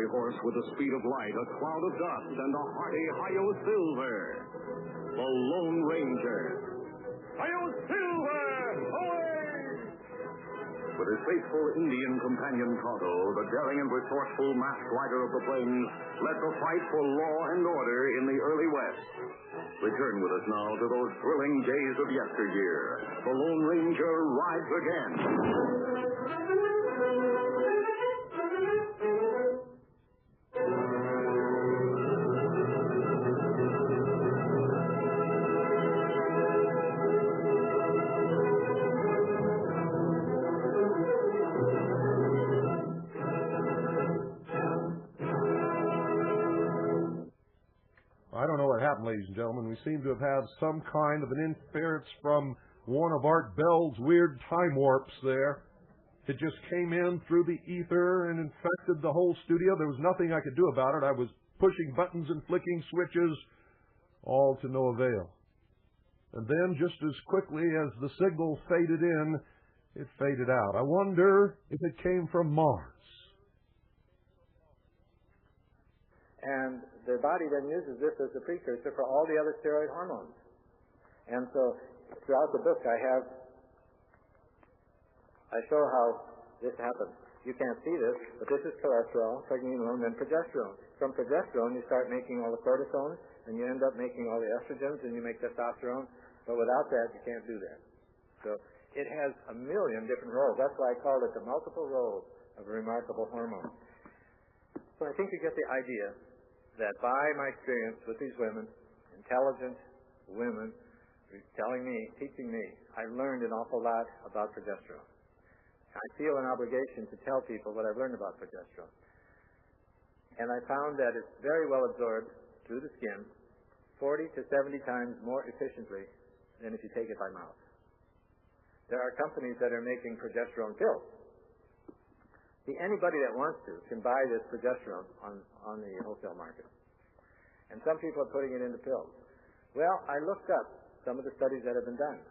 Horse with the speed of light, a cloud of dust, and a hearty Hi-Yo Silver. The Lone Ranger. Hi-Yo Silver! Away! With his faithful Indian companion Tonto, the daring and resourceful masked rider of the plains led the fight for law and order in the early West. Return with us now to those thrilling days of yesteryear. The Lone Ranger rides again. I don't know what happened, ladies and gentlemen. We seem to have had some kind of an interference from one of Art Bell's weird time warps there. It just came in through the ether and infected the whole studio. There was nothing I could do about it. I was pushing buttons and flicking switches, all to no avail. And then, just as quickly as the signal faded in, it faded out. I wonder if it came from Mars. And the body then uses this as a precursor for all the other steroid hormones. And so throughout the book I show how this happens. You can't see this, but this is cholesterol, pregnenolone, then progesterone. From progesterone you start making all the cortisones, and you end up making all the estrogens, and you make testosterone. But without that, you can't do that. So it has a million different roles. That's why I called it the multiple roles of a remarkable hormone. So I think you get the idea that by my experience with these women, intelligent women, telling me, teaching me, I learned an awful lot about progesterone. I feel an obligation to tell people what I've learned about progesterone. And I found that it's very well absorbed through the skin, 40 to 70 times more efficiently than if you take it by mouth. There are companies that are making progesterone pills. Anybody that wants to can buy this progesterone on the wholesale market. And some people are putting it into pills. Well, I looked up some of the studies that have been done.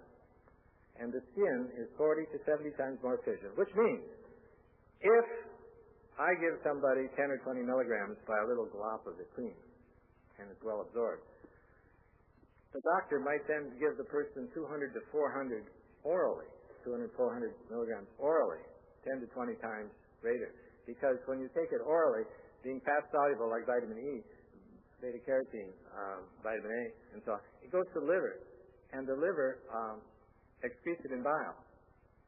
And the skin is 40 to 70 times more efficient, which means if I give somebody 10 or 20 milligrams by a little glop of the cream, and it's well absorbed, The doctor might then give the person 200 to 400 orally, 200, 400 milligrams orally, 10 to 20 times greater. Because when you take it orally, being fat-soluble like vitamin E, beta-carotene, vitamin A, and so on, it goes to the liver. And the liver excretes it in bile,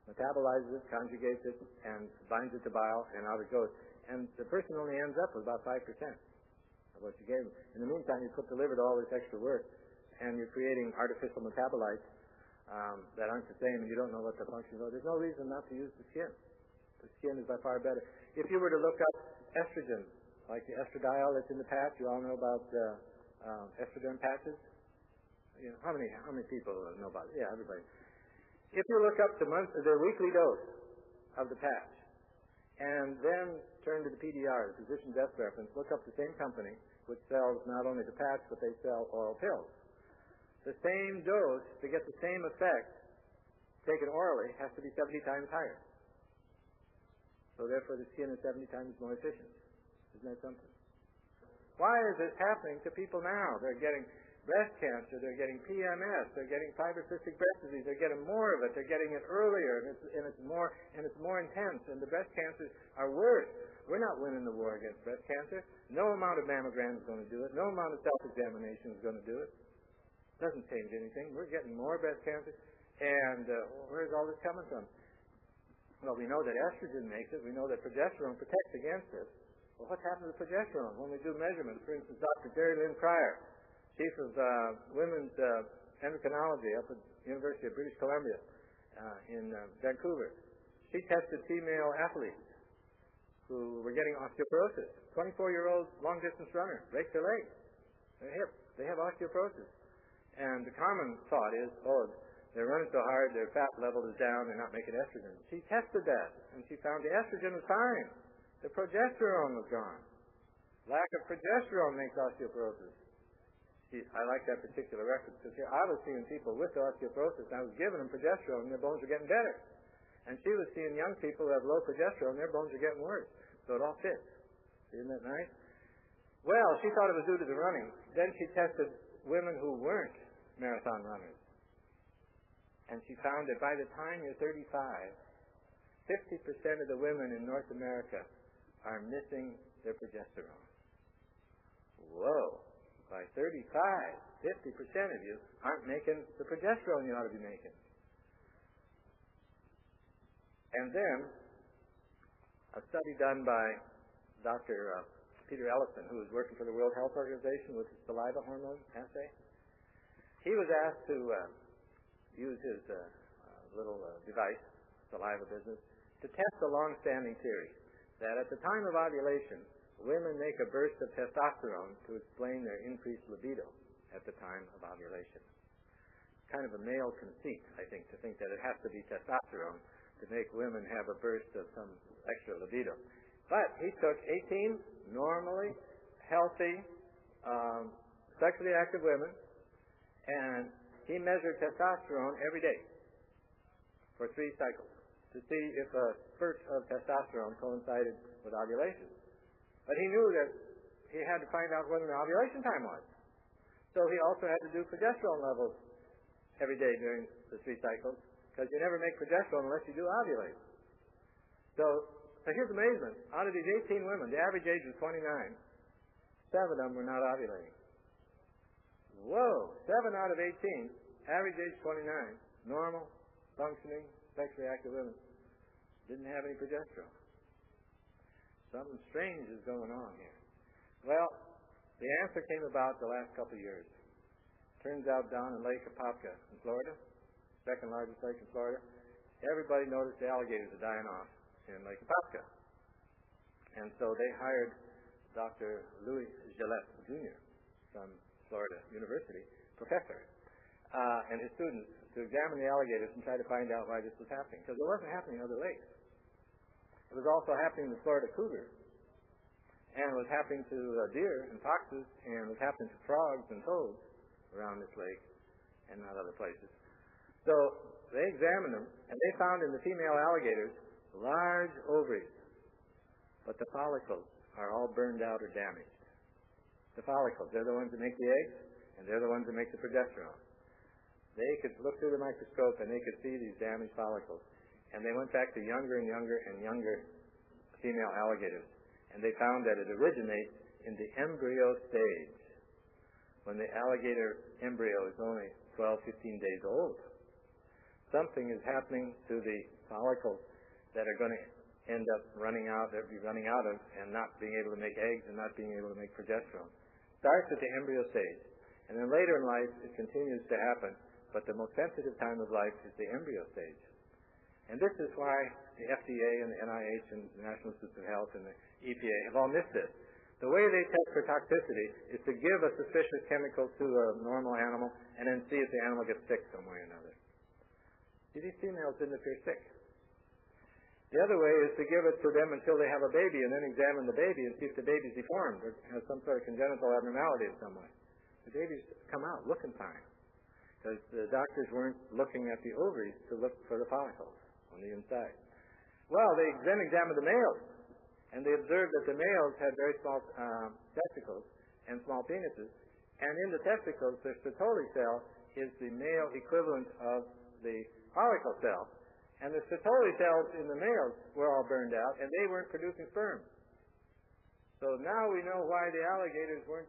metabolizes it, conjugates it, and binds it to bile, and out it goes. And the person only ends up with about 5% of what you gave them. In the meantime, you put the liver to all this extra work, and you're creating artificial metabolites that aren't the same, and you don't know what the function is. There's no reason not to use the skin. The skin is by far better. If you were to look up estrogen, like the estradiol that's in the patch, you all know about estrogen patches? You know, how many people know about it? Yeah, everybody. If you look up the weekly dose of the patch, and then turn to the PDR, the physician death reference, look up the same company, which sells not only the patch, but they sell oral pills. The same dose, to get the same effect, taken orally, has to be 70 times higher. So therefore the skin is 70 times more efficient. Isn't that something? Why is this happening to people now? They're getting breast cancer, they're getting PMS, they're getting fibrocystic breast disease, they're getting more of it, they're getting it earlier, and it's more intense, and the breast cancers are worse. We're not winning the war against breast cancer. No amount of mammogram is going to do it. No amount of self-examination is going to do it. Doesn't change anything. We're getting more breast cancer. And where's all this coming from? Well, we know that estrogen makes it. We know that progesterone protects against it. Well, what's happened to progesterone? When we do measurements, for instance, Dr. Jerry Lynn Pryor, chief of women's endocrinology up at the University of British Columbia in Vancouver, she tested female athletes who were getting osteoporosis. 24-year-old long-distance runner, breaks their legs, their hip. They have osteoporosis. And the common thought is, they're running so hard, their fat level is down, they're not making estrogen. She tested that, and she found the estrogen was fine. The progesterone was gone. Lack of progesterone makes osteoporosis. I like that particular reference, because here I was seeing people with osteoporosis, and I was giving them progesterone, and their bones were getting better. And she was seeing young people who have low progesterone, and their bones are getting worse. So it all fits. Isn't that nice? Well, she thought it was due to the running. Then she tested women who weren't marathon runners. And she found that by the time you're 35, 50% of the women in North America are missing their progesterone. Whoa. By 35, 50% of you aren't making the progesterone you ought to be making. And then, a study done by Dr. Peter Ellison, who was working for the World Health Organization with his saliva hormone assay, he was asked to use his little device, saliva business, to test a long-standing theory that at the time of ovulation, women make a burst of testosterone to explain their increased libido at the time of ovulation. Kind of a male conceit, I think, to think that it has to be testosterone to make women have a burst of some extra libido. But he took 18 normally healthy, sexually active women, and he measured testosterone every day for 3 cycles to see if a spurt of testosterone coincided with ovulation. But he knew that he had to find out when the ovulation time was. So he also had to do progesterone levels every day during the 3 cycles, because you never make progesterone unless you do ovulate. So here's amazement. Out of these 18 women, the average age was 29. 7 of them were not ovulating. Whoa! 7 out of 18, average age 29, normal, functioning, sexually active women, didn't have any progesterone. Something strange is going on here. Well, the answer came about the last couple of years. Turns out down in Lake Apopka in Florida, second largest lake in Florida, everybody noticed the alligators are dying off in Lake Apopka. And so they hired Dr. Louis Gillette Jr. from Florida University, professor, and his students to examine the alligators and try to find out why this was happening. Because it wasn't happening in other lakes. It was also happening to Florida cougar, and it was happening to deer and foxes, and it was happening to frogs and toads around this lake and not other places. So they examined them, and they found in the female alligators large ovaries, but the follicles are all burned out or damaged. The follicles, they're the ones that make the eggs, and they're the ones that make the progesterone. They could look through the microscope and they could see these damaged follicles. And they went back to younger and younger and younger female alligators. And they found that it originates in the embryo stage, when the alligator embryo is only 12, 15 days old. Something is happening to the follicles that are going to end up running out of and not being able to make eggs and not being able to make progesterone. Starts at the embryo stage. And then later in life, it continues to happen. But the most sensitive time of life is the embryo stage. And this is why the FDA and the NIH and the National Institute of Health and the EPA have all missed this. The way they test for toxicity is to give a suspicious chemical to a normal animal and then see if the animal gets sick some way or another. See, these females didn't appear sick. The other way is to give it to them until they have a baby and then examine the baby and see if the baby's deformed or has some sort of congenital abnormality in some way. The babies come out looking fine because the doctors weren't looking at the ovaries to look for the follicles on the inside. Well, they then examined the males, and they observed that the males had very small testicles and small penises, and in the testicles, the Sertoli cell is the male equivalent of the follicle cell, and the Sertoli cells in the males were all burned out, and they weren't producing sperm. So now we know why the alligators weren't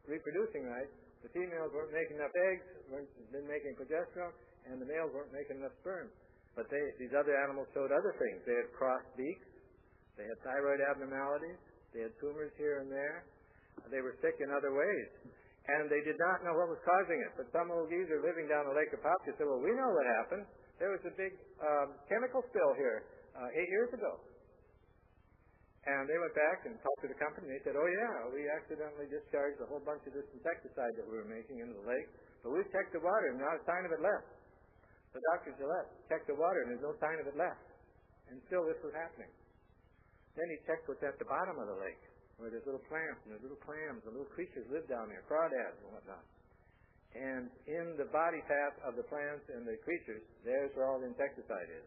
reproducing right. The females weren't making enough eggs, weren't making progesterone, and the males weren't making enough sperm. But these other animals showed other things. They had crossed beaks, they had thyroid abnormalities, they had tumors here and there, they were sick in other ways. And they did not know what was causing it. But some old geezer living down the Lake of Popka said, well, we know what happened. There was a big chemical spill here 8 years ago. And they went back and talked to the company. They said, oh, yeah, we accidentally discharged a whole bunch of this insecticide that we were making into the lake. But we've checked the water, and not a sign of it left. So Dr. Gillette checked the water, and there's no sign of it left. And still this was happening. Then he checked what's at the bottom of the lake, where there's little plants and there's little clams and little creatures live down there, crawdads and whatnot. And in the body fat of the plants and the creatures, there's where all the insecticide is.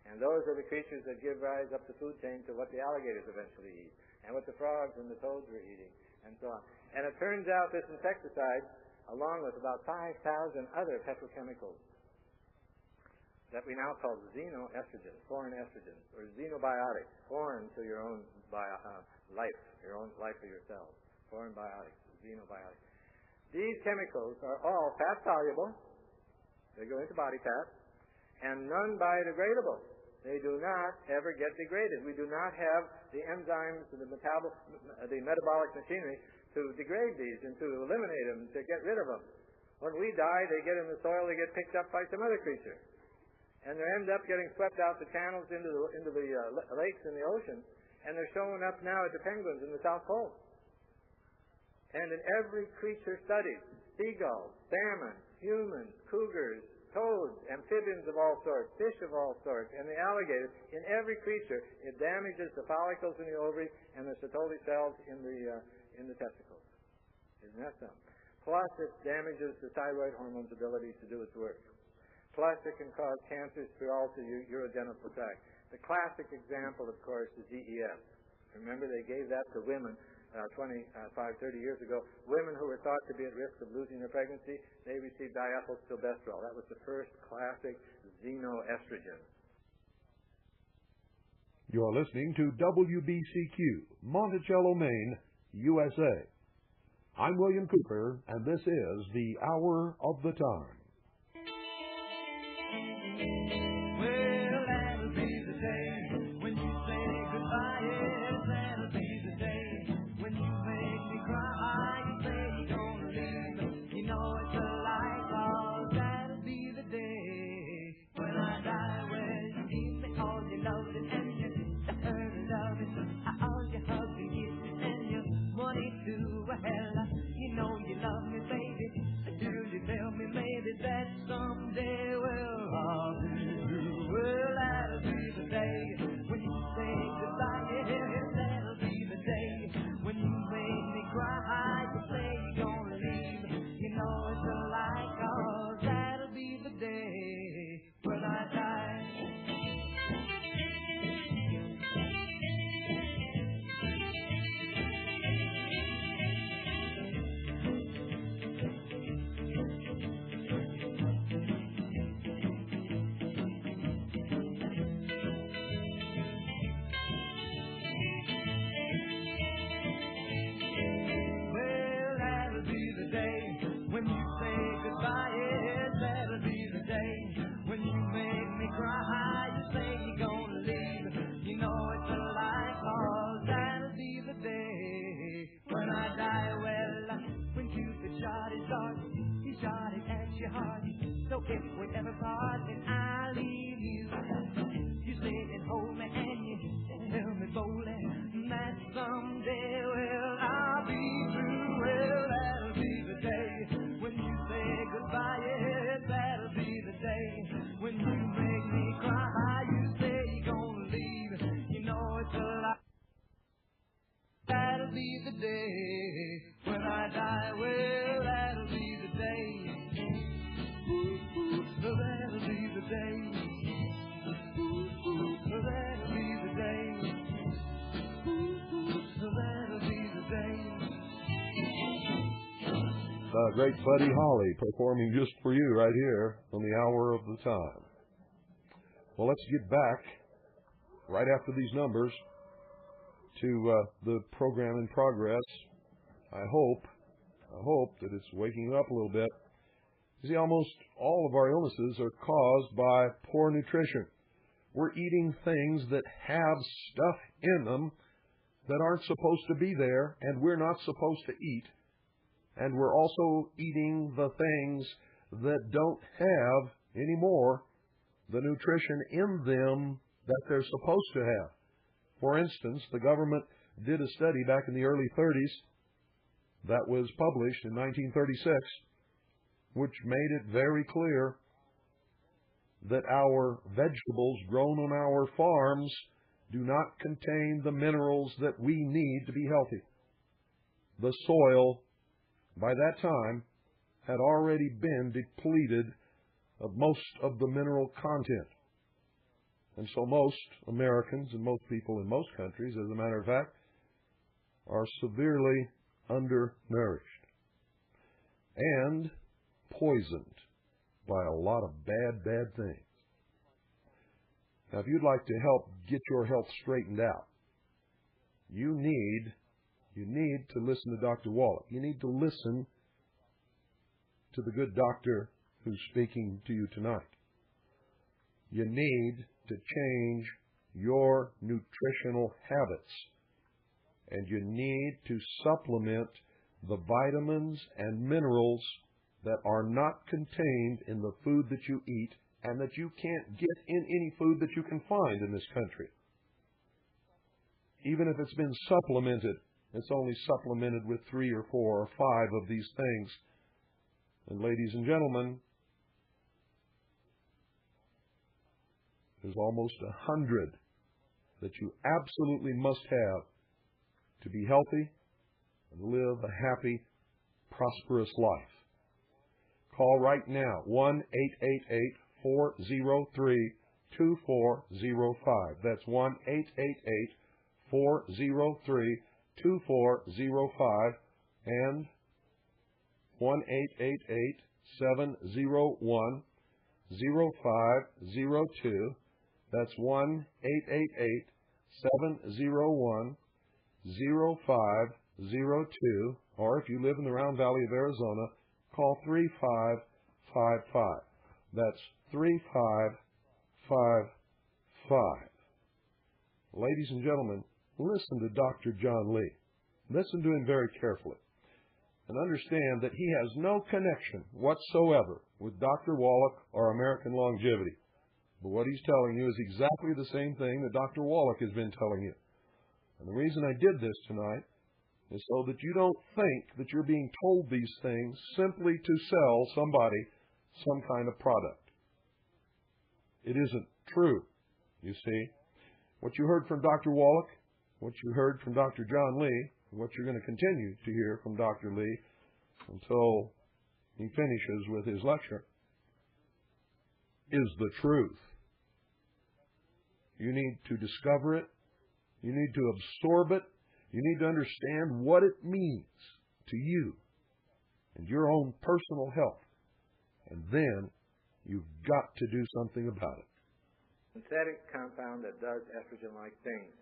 And those are the creatures that give rise up the food chain to what the alligators eventually eat, and what the frogs and the toads were eating, and so on. And it turns out this insecticide, along with about 5,000 other petrochemicals that we now call xenoestrogens, foreign estrogens, or xenobiotics, foreign to your own life, your own life of your cells, foreign biotics, xenobiotics. These chemicals are all fat-soluble. They go into body fat, and non-biodegradable. They do not ever get degraded. We do not have the enzymes and the metabolic machinery to degrade these and to eliminate them, to get rid of them. When we die, they get in the soil, they get picked up by some other creature. And they end up getting swept out the channels into the lakes and the ocean, and they're showing up now at the penguins in the South Pole. And in every creature studied, seagulls, salmon, humans, cougars, toads, amphibians of all sorts, fish of all sorts, and the alligators, in every creature, it damages the follicles in the ovaries and the Sertoli cells in the testicles. Isn't that something? Plus, it damages the thyroid hormone's ability to do its work. Plus, it can cause cancers throughout the urogenital tract. The classic example, of course, is DES. Remember, they gave that to women 30 years ago. Women who were thought to be at risk of losing their pregnancy, they received diethylstilbestrol. That was the first classic xenoestrogen. You're listening to WBCQ, Monticello, Maine, USA. I'm William Cooper, and this is the Hour of the Time. Well, that'll be the day when you say goodbye. Yes, that'll be the day when you make me cry. You say you're gonna leave, you know it's a lie, 'cause that'll be the day when I die. Well, you give me all your loving and you earn loving, all your hugging kisses and your money too. Well, you know you love me, baby. Do you tell me maybe that someday I'll be through? Well, that'll be the day when you say goodbye. Yes, that'll be the day when you make me cry. You say you're gonna leave, you know it's a lie, 'cause that'll be the day when I die. If we ever part and I leave you, you stay and hold me and you tell me boldly that someday, well, I'll be through. Well, that'll be the day when you say goodbye. Yes, that'll be the day when you make me cry. You say you're gonna leave, you know it's a lie. That'll be the day when I die. Well, that'll be the day. Ooh, ooh, that'll be the day. Ooh, ooh, that'll be the day. Ooh, ooh, that'll be the day. The great Buddy Holly performing just for you right here on the hour of the time. Well, let's get back right after these numbers to the program in progress. I hope that it's waking up a little bit. You see, almost all of our illnesses are caused by poor nutrition. We're eating things that have stuff in them that aren't supposed to be there, and we're not supposed to eat. And we're also eating the things that don't have anymore the nutrition in them that they're supposed to have. For instance, the government did a study back in the early 30s that was published in 1936, which made it very clear that our vegetables grown on our farms do not contain the minerals that we need to be healthy. The soil, by that time, had already been depleted of most of the mineral content. And so most Americans and most people in most countries, as a matter of fact, are severely undernourished and poisoned by a lot of bad things. Now, if you'd like to help get your health straightened out, you need to listen to Dr. Wallach. You need to listen to the good doctor who's speaking to you tonight. You need to change your nutritional habits, and you need to supplement the vitamins and minerals that are not contained in the food that you eat and that you can't get in any food that you can find in this country. Even if it's been supplemented, it's only supplemented with 3 or 4 or 5 of these things. And ladies and gentlemen, there's almost 100 that you absolutely must have to be healthy and live a happy, prosperous life. Call right now, 1-888-403-2405. That's 1-888-403-2405 and 1-888-701-0502. That's 1-888-701-0502. Or if you live in the Round Valley of Arizona, call 3555. That's 3555. Ladies and gentlemen, listen to Dr. John Lee. Listen to him very carefully and understand that he has no connection whatsoever with Dr. Wallach or American longevity. But what he's telling you is exactly the same thing that Dr. Wallach has been telling you. And the reason I did this tonight is so that you don't think that you're being told these things simply to sell somebody some kind of product. It isn't true, you see. What you heard from Dr. Wallach, what you heard from Dr. John Lee, and what you're going to continue to hear from Dr. Lee until he finishes with his lecture, is the truth. You need to discover it. You need to absorb it. You need to understand what it means to you and your own personal health. And then you've got to do something about it. Synthetic compound that does estrogen-like things.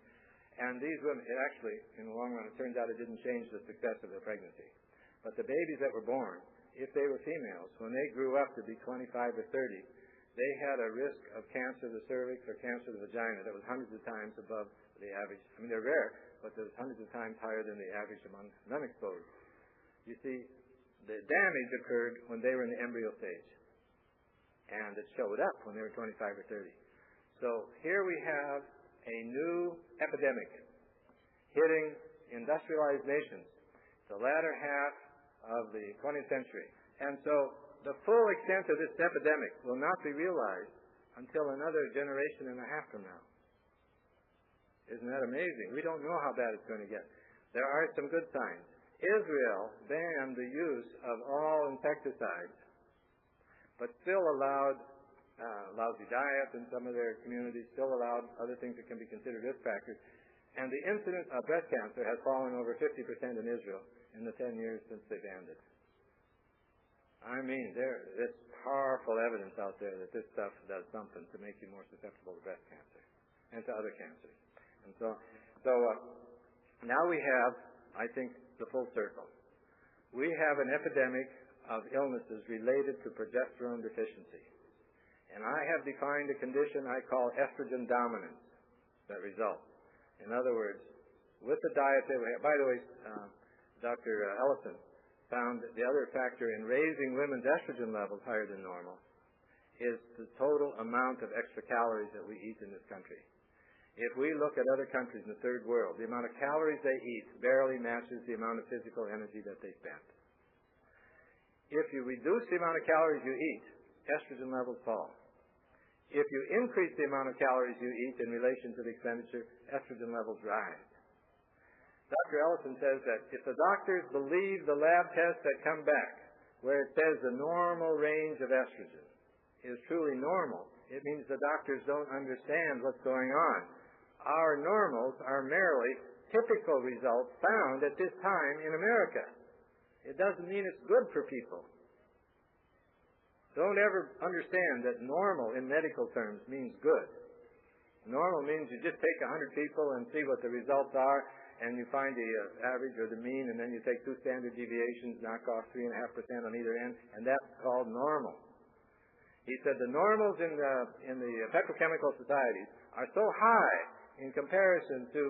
And these women, it actually, in the long run, it turns out it didn't change the success of their pregnancy. But the babies that were born, if they were females, when they grew up to be 25 or 30, they had a risk of cancer of the cervix or cancer of the vagina that was hundreds of times above the average. I mean, they're rare, but it was hundreds of times higher than the average among non-exposed. You see, the damage occurred when they were in the embryo stage. and it showed up when they were 25 or 30. So here we have a new epidemic hitting industrialized nations, the latter half of the 20th century. And so the full extent of this epidemic will not be realized until another generation and a half from now. Isn't that amazing? We don't know how bad it's going to get. There are some good signs. Israel banned the use of all insecticides, but still allowed lousy diet in some of their communities, still allowed other things that can be considered risk factors. And the incidence of breast cancer has fallen over 50% in Israel in the 10 years since they banned it. I mean, there's powerful evidence out there that this stuff does something to make you more susceptible to breast cancer and to other cancers. And so now we have, I think, the full circle. We have an epidemic of illnesses related to progesterone deficiency. And I have defined a condition I call estrogen dominance that results. In other words, with the diet that we have, by the way, Dr. Ellison found that the other factor in raising women's estrogen levels higher than normal is the total amount of extra calories that we eat in this country. If we look at other countries in the third world, the amount of calories they eat barely matches the amount of physical energy that they spend. If you reduce the amount of calories you eat, estrogen levels fall. If you increase the amount of calories you eat in relation to the expenditure, estrogen levels rise. Dr. Ellison says that if the doctors believe the lab tests that come back, where it says the normal range of estrogen is truly normal, it means the doctors don't understand what's going on. Our normals are merely typical results found at this time in America. It doesn't mean it's good for people. Don't ever understand that normal in medical terms means good. Normal means you just take 100 people and see what the results are, and you find the average or the mean, and then you take two standard deviations, knock off 3.5% on either end, and that's called normal. He said the normals in the petrochemical societies are so high in comparison to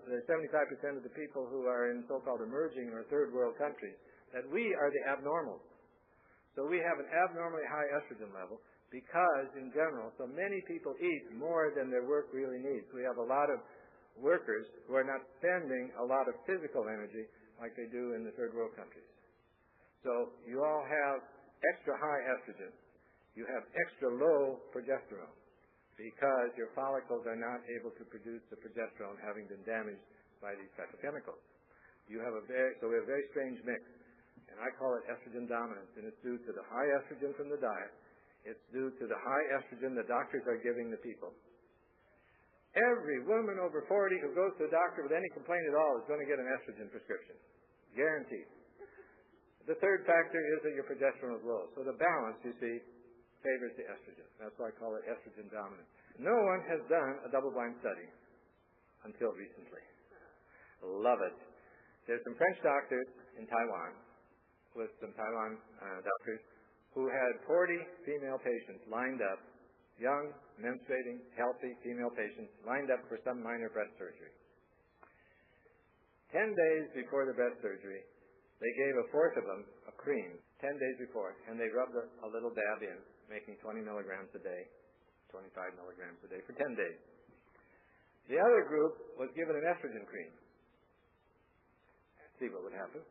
the 75% of the people who are in so-called emerging or third world countries that we are the abnormals. So we have an abnormally high estrogen level because, in general, so many people eat more than their work really needs. We have a lot of workers who are not spending a lot of physical energy like they do in the third world countries. So you all have extra high estrogen. You have extra low progesterone because your follicles are not able to produce the progesterone having been damaged by these petrochemicals. So we have a very strange mix. And I call it estrogen dominance, and it's due to the high estrogen from the diet. It's due to the high estrogen the doctors are giving the people. Every woman over 40 who goes to a doctor with any complaint at all is going to get an estrogen prescription. Guaranteed. The third factor is that your progesterone is low. So the balance, you see, favors the estrogen. That's why I call it estrogen dominant. No one has done a double-blind study until recently. Love it. There's some French doctors in Taiwan with some Taiwan doctors who had 40 female patients lined up, young, menstruating, healthy female patients lined up for some minor breast surgery. 10 days before the breast surgery, they gave a fourth of them a cream 10 days before, and they rubbed a little dab in, making 20 milligrams a day, 25 milligrams a day for 10 days. The other group was given an estrogen cream. See what would happen.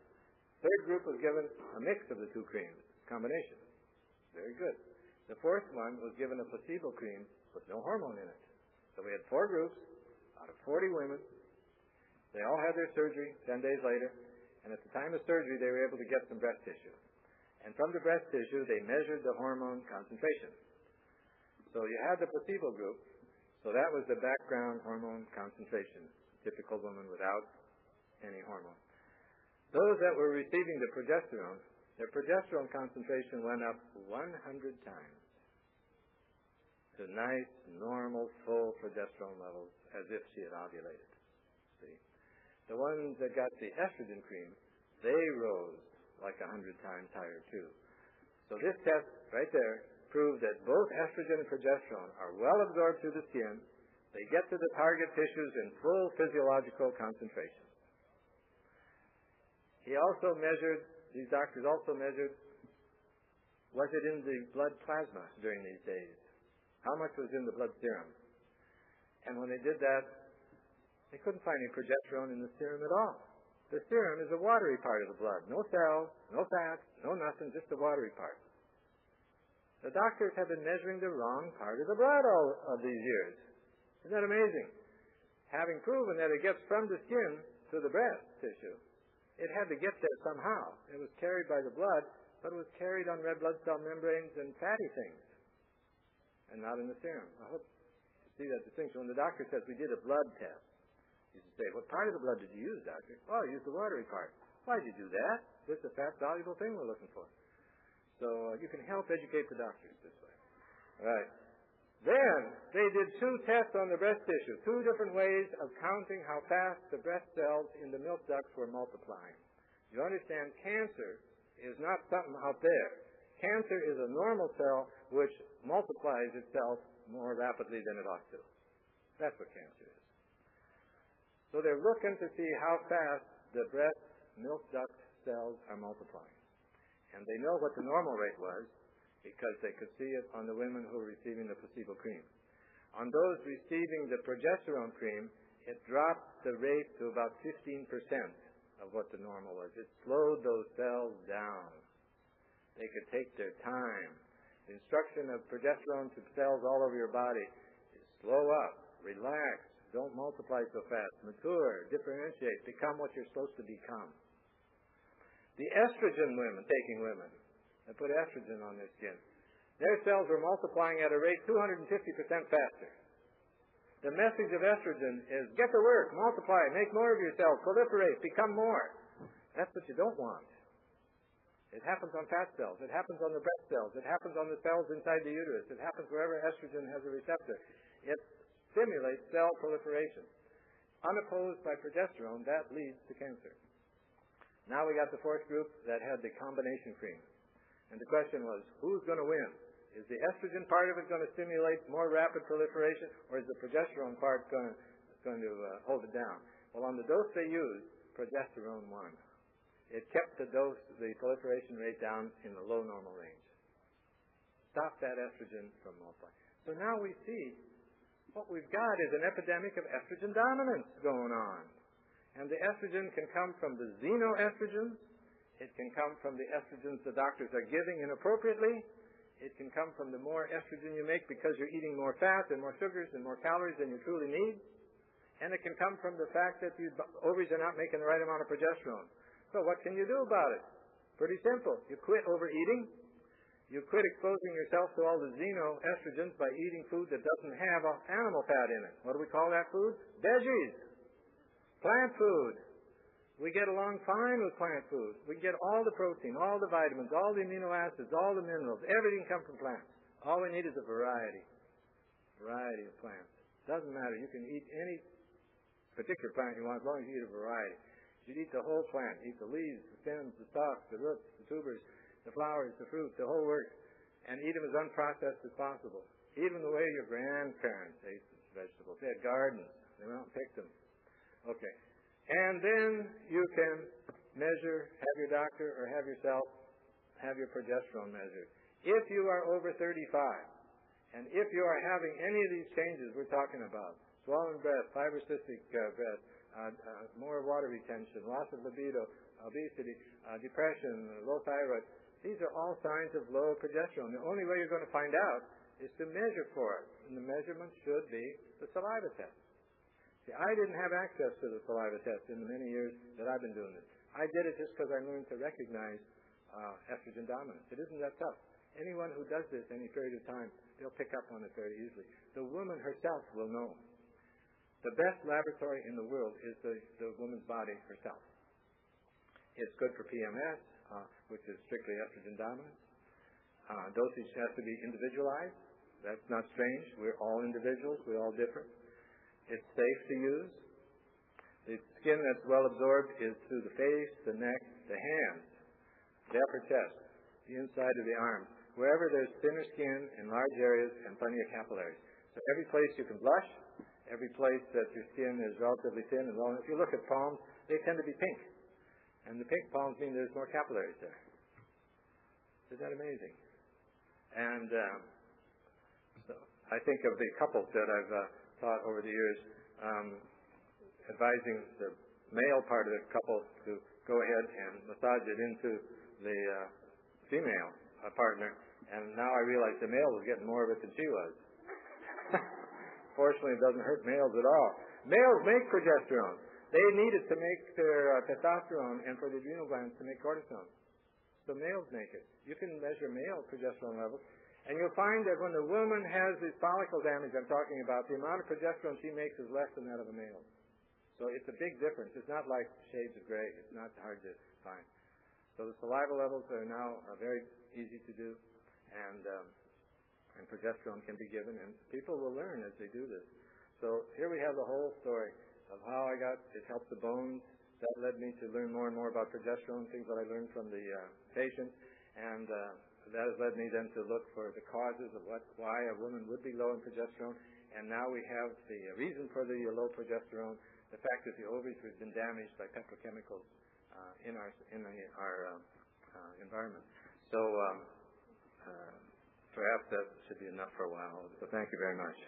Third group was given a mix of the two creams, combination. Very good. The fourth one was given a placebo cream with no hormone in it. So we had 4 groups out of 40 women. They all had their surgery 10 days later, and at the time of surgery they were able to get some breast tissue. And from the breast tissue they measured the hormone concentration. So you had the placebo group, so that was the background hormone concentration, typical woman without any hormone. Those that were receiving the progesterone, their progesterone concentration went up 100 times to nice, normal, full progesterone levels as if she had ovulated. See? The ones that got the estrogen cream, they rose like 100 times higher too. So this test right there proved that both estrogen and progesterone are well absorbed through the skin. They get to the target tissues in full physiological concentration. These doctors also measured Was it in the blood plasma during these days? How much was in the blood serum? And when they did that, they couldn't find any progesterone in the serum at all. The serum is a watery part of the blood. No cells, no fat, no nothing, just a watery part. The doctors have been measuring the wrong part of the blood all of these years. Isn't that amazing? Having proven that it gets from the skin to the breast tissue, it had to get there somehow. It was carried by the blood, but it was carried on red blood cell membranes and fatty things, and not in the serum. I hope you see that distinction. When the doctor says we did a blood test, you should say, what part of the blood did you use, doctor? Oh, I used the watery part. Why did you do that? This is a fat-soluble thing we're looking for. So you can help educate the doctors this way. All right. Then they did 2 tests on the breast tissue, 2 different ways of counting how fast the breast cells in the milk ducts were multiplying. You understand, cancer is not something out there. Cancer is a normal cell which multiplies itself more rapidly than it ought to. That's what cancer is. So they're looking to see how fast the breast milk duct cells are multiplying. And they know what the normal rate was because they could see it on the women who were receiving the placebo cream. On those receiving the progesterone cream, it dropped the rate to about 15% of what the normal was. It slowed those cells down. They could take their time. The instruction of progesterone to cells all over your body is slow up, relax, don't multiply so fast, mature, differentiate, become what you're supposed to become. The estrogen women, taking women, they put estrogen on their skin. Their cells were multiplying at a rate 250% faster. The message of estrogen is get to work, multiply, make more of yourself, proliferate, become more. That's what you don't want. It happens on fat cells. It happens on the breast cells. It happens on the cells inside the uterus. It happens wherever estrogen has a receptor. It stimulates cell proliferation. Unopposed by progesterone, that leads to cancer. Now we got the 4th group that had the combination cream. And the question was, who's going to win? Is the estrogen part of it going to stimulate more rapid proliferation, or is the progesterone part going to hold it down? Well, on the dose they used, progesterone won. It kept the proliferation rate down in the low normal range. Stopped that estrogen from multiplying. So now we see what we've got is an epidemic of estrogen dominance going on. And the estrogen can come from the xenoestrogens. It can come from the estrogens the doctors are giving inappropriately. It can come from the more estrogen you make because you're eating more fat and more sugars and more calories than you truly need. And it can come from the fact that your ovaries are not making the right amount of progesterone. So what can you do about it? Pretty simple. You quit overeating. You quit exposing yourself to all the xenoestrogens by eating food that doesn't have animal fat in it. What do we call that food? Veggies. Plant food. We get along fine with plant food. We get all the protein, all the vitamins, all the amino acids, all the minerals. Everything comes from plants. All we need is a variety. Variety of plants. Doesn't matter. You can eat any particular plant you want as long as you eat a variety. You eat the whole plant. Eat the leaves, the stems, the stalks, the roots, the tubers, the flowers, the fruit, the whole works. And eat them as unprocessed as possible. Even the way your grandparents ate vegetables. They had gardens. They went out and picked them. Okay. And then you can measure, have your doctor or have yourself have your progesterone measured. If you are over 35, and if you are having any of these changes we're talking about, swollen breast, fibrocystic breast, more water retention, loss of libido, obesity, depression, low thyroid, these are all signs of low progesterone. The only way you're going to find out is to measure for it. And the measurement should be the saliva test. See, I didn't have access to the saliva test in the many years that I've been doing this. I did it just because I learned to recognize estrogen dominance. It isn't that tough. Anyone who does this any period of time, they'll pick up on it very easily. The woman herself will know. The best laboratory in the world is the woman's body herself. It's good for PMS, which is strictly estrogen dominance. Dosage has to be individualized. That's not strange. We're all individuals. We're all different. It's safe to use. The skin that's well absorbed is through the face, the neck, the hands, the upper chest, the inside of the arms, wherever there's thinner skin in large areas and plenty of capillaries. So every place you can blush, every place that your skin is relatively thin and long. If you look at palms, they tend to be pink. And the pink palms mean there's more capillaries there. Isn't that amazing? And so I think of the couples that I've taught over the years, advising the male part of the couple to go ahead and massage it into the female partner. And now I realize the male was getting more of it than she was. Fortunately, it doesn't hurt males at all. Males make progesterone. They need it to make their testosterone and for the adrenal glands to make cortisone. So males make it. You can measure male progesterone levels, and you'll find that when the woman has this follicle damage I'm talking about, the amount of progesterone she makes is less than that of a male. So it's a big difference. It's not like shades of gray. It's not hard to find. So the saliva levels are now very easy to do, and progesterone can be given, and people will learn as they do this. So here we have the whole story of how it helped the bones. That led me to learn more and more about progesterone, things that I learned from the patients, and that has led me then to look for the causes of why a woman would be low in progesterone, and now we have the reason for the low progesterone, the fact that the ovaries have been damaged by petrochemicals in our environment. So perhaps that should be enough for a while. So thank you very much.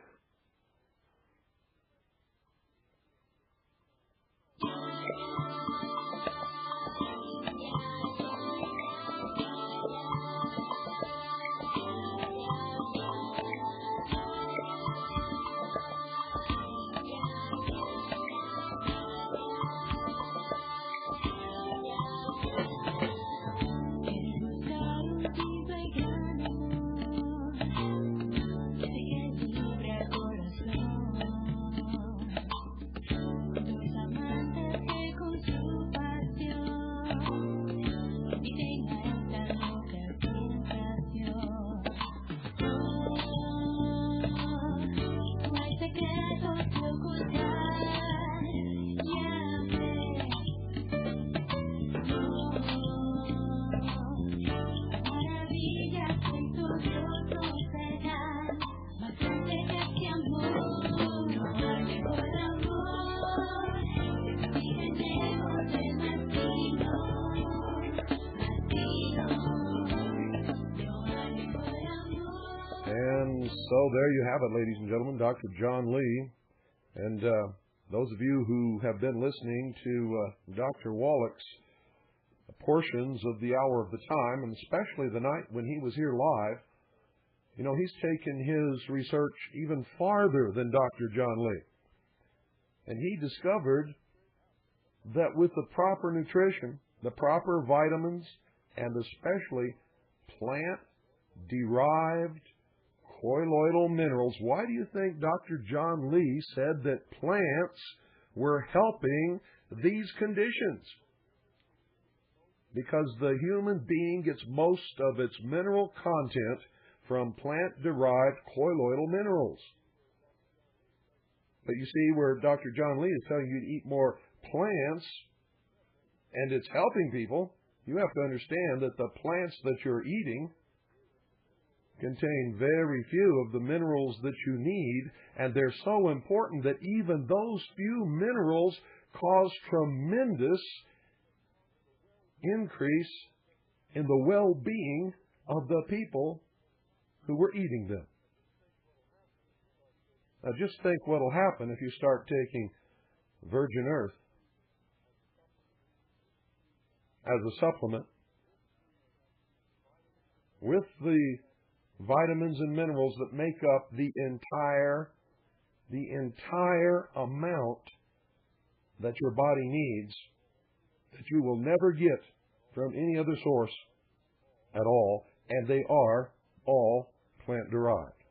So there you have it, ladies and gentlemen, Dr. John Lee. And those of you who have been listening to Dr. Wallach's portions of the Hour of the Time, and especially the night when he was here live, you know, he's taken his research even farther than Dr. John Lee. And he discovered that with the proper nutrition, the proper vitamins, and especially plant-derived colloidal minerals. Why do you think Dr. John Lee said that plants were helping these conditions? Because the human being gets most of its mineral content from plant-derived colloidal minerals. But you see, where Dr. John Lee is telling you to eat more plants, and it's helping people, you have to understand that the plants that you're eating contain very few of the minerals that you need, and they're so important that even those few minerals cause tremendous increase in the well-being of the people who were eating them. Now just think what will happen if you start taking virgin earth as a supplement with the vitamins and minerals that make up the entire amount that your body needs, that you will never get from any other source at all, and they are all plant-derived.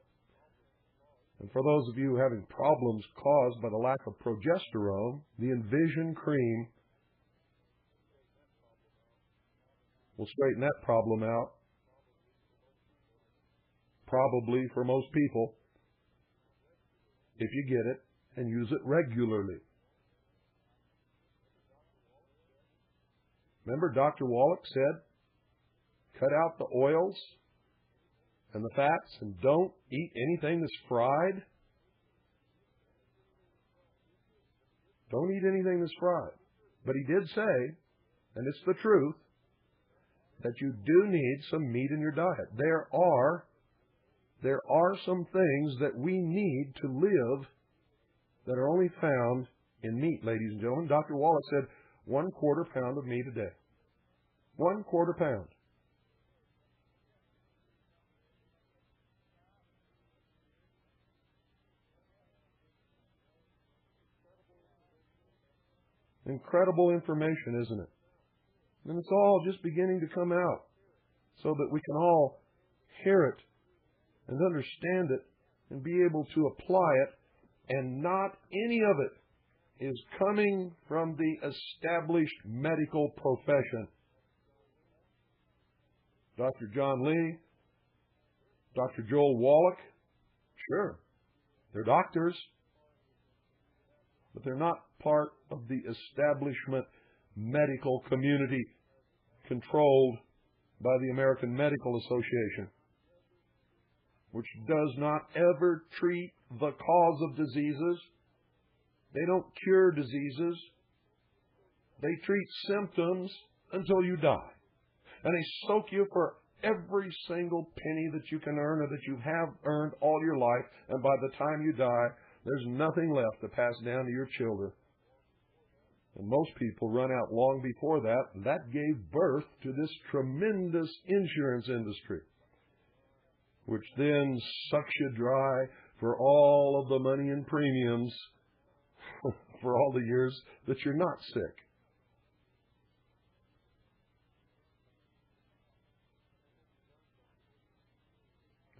And for those of you having problems caused by the lack of progesterone, the Envision cream will straighten that problem out, probably for most people, if you get it and use it regularly. Remember, Dr. Wallach said, cut out the oils and the fats and don't eat anything that's fried. Don't eat anything that's fried. But he did say, and it's the truth, that you do need some meat in your diet. There are there are some things that we need to live that are only found in meat, ladies and gentlemen. Dr. Wallach said 1/4 pound of meat a day. 1/4 pound. Incredible information, isn't it? And it's all just beginning to come out so that we can all hear it and understand it and be able to apply it, and not any of it is coming from the established medical profession. Dr. John Lee, Dr. Joel Wallach, sure, they're doctors, but they're not part of the establishment medical community controlled by the American Medical Association, which does not ever treat the cause of diseases. They don't cure diseases. They treat symptoms until you die. And they soak you for every single penny that you can earn or that you have earned all your life. And by the time you die, there's nothing left to pass down to your children. And most people run out long before that. And that gave birth to this tremendous insurance industry, which then sucks you dry for all of the money and premiums for all the years that you're not sick.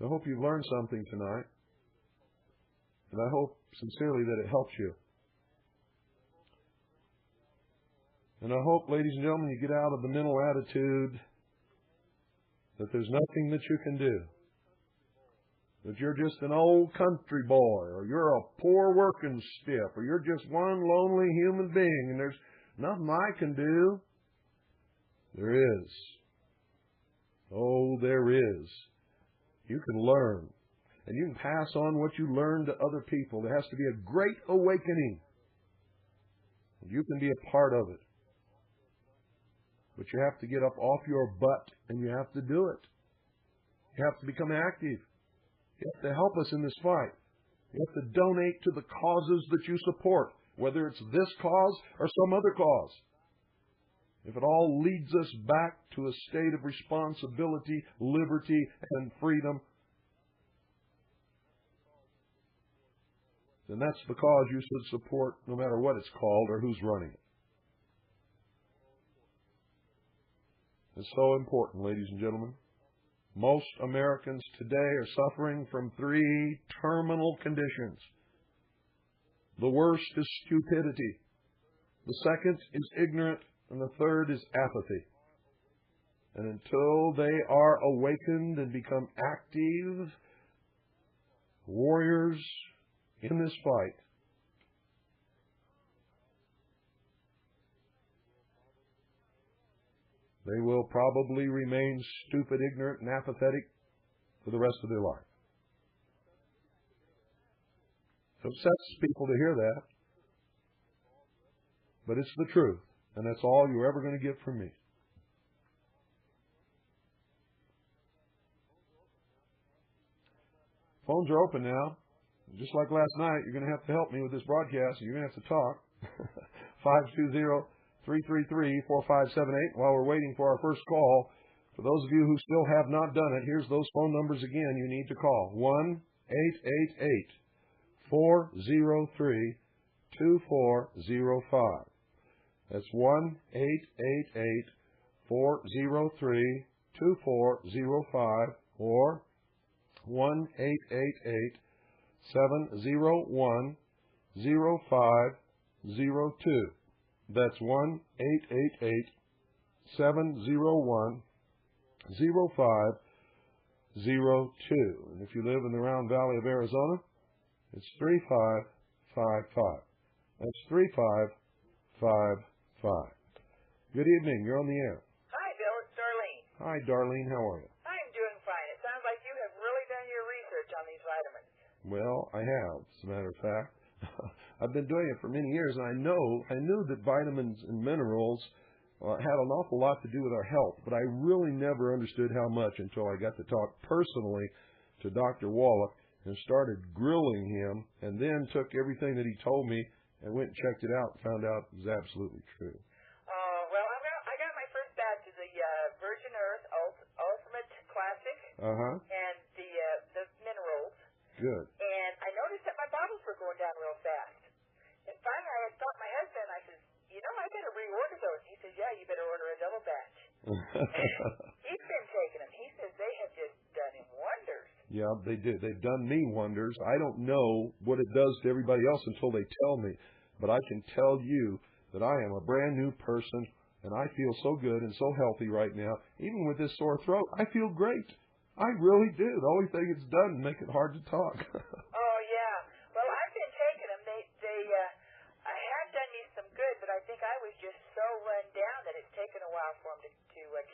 I hope you've learned something tonight, and I hope sincerely that it helps you. And I hope, ladies and gentlemen, you get out of the mental attitude that there's nothing that you can do, that you're just an old country boy, or you're a poor working stiff, or you're just one lonely human being, and there's nothing I can do. There is. Oh, there is. You can learn, and you can pass on what you learn to other people. There has to be a great awakening. You can be a part of it. But you have to get up off your butt, and you have to do it. You have to become active. You have to help us in this fight. You have to donate to the causes that you support, whether it's this cause or some other cause. If it all leads us back to a state of responsibility, liberty, and freedom, then that's the cause you should support, no matter what it's called or who's running it. It's so important, ladies and gentlemen. Most Americans today are suffering from 3 terminal conditions. The worst is stupidity. The second is ignorance. And the third is apathy. And until they are awakened and become active warriors in this fight, they will probably remain stupid, ignorant, and apathetic for the rest of their life. It upsets people to hear that, but it's the truth. And that's all you're ever going to get from me. Phones are open now. Just like last night, you're going to have to help me with this broadcast. You're going to have to talk. 520-333-4578 while we're waiting for our first call. For those of you who still have not done it, here's those phone numbers again you need to call. 1-888-403-2405. That's 1-888-403-2405 or 1-888-701-0502. That's 1-888-701-0502. And if you live in the Round Valley of Arizona, it's 3555. That's 3555. Good evening. You're on the air. Hi, Bill. It's Darlene. Hi, Darlene. How are you? I'm doing fine. It sounds like you have really done your research on these vitamins. Well, I have, as a matter of fact. I've been doing it for many years, and I knew that vitamins and minerals had an awful lot to do with our health, but I really never understood how much until I got to talk personally to Dr. Wallach and started grilling him, and then took everything that he told me and went and checked it out and found out it was absolutely true. Well, I got my first batch of the Virgin Earth Ultimate Classic and the minerals. Good. And I noticed that my bottles were going down real fast. And finally, I had stopped my husband. I said, I better reorder those. He says, yeah, you better order a double batch. He's been taking them. He says they have just done him wonders. Yeah, they did. They've done me wonders. I don't know what it does to everybody else until they tell me. But I can tell you that I am a brand new person, and I feel so good and so healthy right now. Even with this sore throat, I feel great. I really do. The only thing it's done is make it hard to talk. Oh, yeah. Well, I've been taking them. They have done me some good, but I think I was just so run down that it's taken a while for them to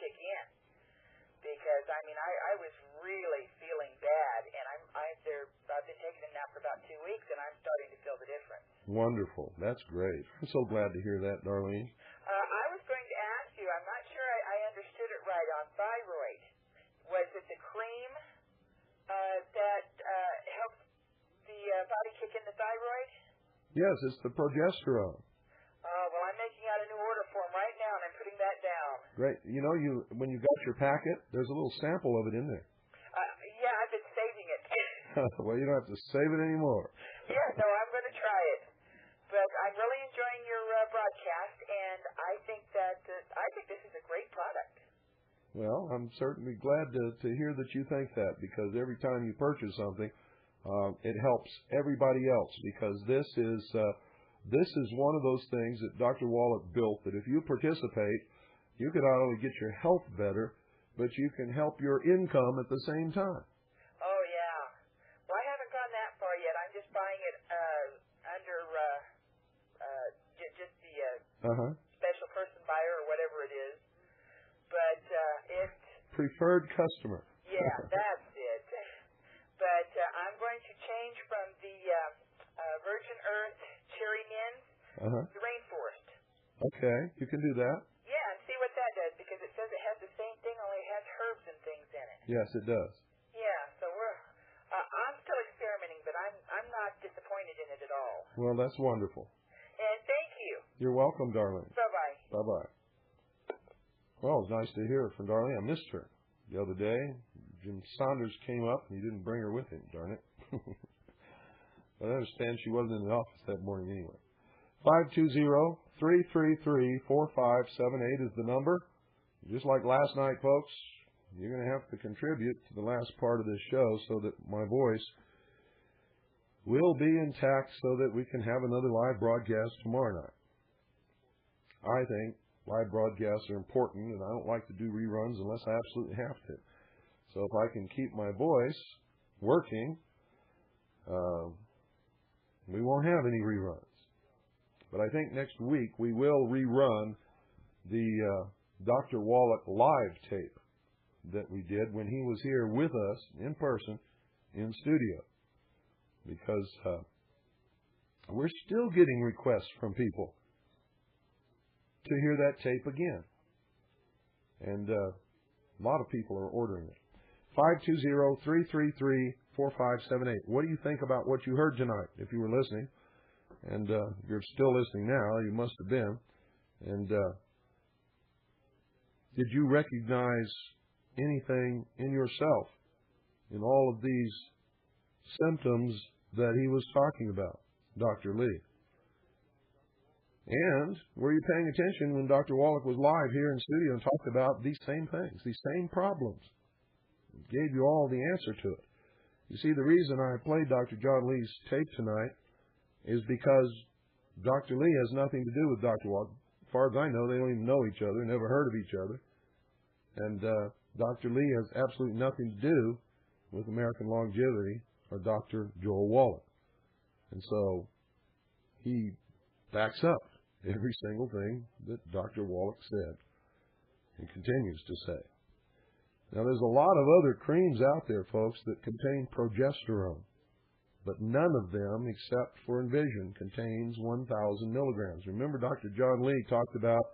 kick in. Because, I was really feeling bad, and I've been taking them now for about 2 weeks, and I'm starting to feel the difference. Wonderful. That's great. I'm so glad to hear that, Darlene. I was going to ask you, I'm not sure I understood it right on thyroid. Was it the cream that helps the body kick in the thyroid? Yes, it's the progesterone. Well, I'm making out a new order form right now, and I'm putting that down. Great. When you got your packet, there's a little sample of it in there. Yeah, I've been saving it. Well, you don't have to save it anymore. Yeah, no, I'm going to try it. But I'm really enjoying your broadcast, and I think this is a great product. Well, I'm certainly glad to hear that you think that, because every time you purchase something, it helps everybody else, because this is one of those things that Dr. Wallach built, that if you participate, you can not only get your health better, but you can help your income at the same time. Oh, yeah. Well, I haven't gone that far yet. I'm just buying it under just the special person buyer or whatever it is. But it's... Preferred customer. Yeah, that's it. But I'm going to change from the Virgin Earth Cherry Mint to Rainforest. Okay, you can do that. Yeah, and see what that does, because it says it has the same thing, only it has herbs and things in it. Yes, it does. Yeah, so I'm still experimenting, but I'm not disappointed in it at all. Well, that's wonderful. And thank you. You're welcome, darling. Bye-bye. Bye-bye. Well, it was nice to hear from Darlene. I missed her the other day. Jim Saunders came up, and he didn't bring her with him, darn it. But I understand she wasn't in the office that morning anyway. 520-333-4578 is the number. Just like last night, folks, you're going to have to contribute to the last part of this show so that my voice will be intact so that we can have another live broadcast tomorrow night. I think live broadcasts are important, and I don't like to do reruns unless I absolutely have to. So if I can keep my voice working, we won't have any reruns. But I think next week we will rerun the Dr. Wallach live tape that we did when he was here with us in person in studio. Because we're still getting requests from people to hear that tape again. And a lot of people are ordering it. 520-333-4578. What do you think about what you heard tonight, if you were listening? And if you're still listening now, you must have been. And did you recognize anything in yourself in all of these symptoms that he was talking about, Dr. Lee? And were you paying attention when Dr. Wallach was live here in studio and talked about these same things, these same problems? Gave you all the answer to it. You see, the reason I played Dr. John Lee's tape tonight is because Dr. Lee has nothing to do with Dr. Wallach. As far as I know, they don't even know each other, never heard of each other. And Dr. Lee has absolutely nothing to do with American longevity or Dr. Joel Wallach. And so he backs up every single thing that Dr. Wallach said and continues to say. Now, there's a lot of other creams out there, folks, that contain progesterone, but none of them, except for Envision, contains 1,000 milligrams. Remember, Dr. John Lee talked about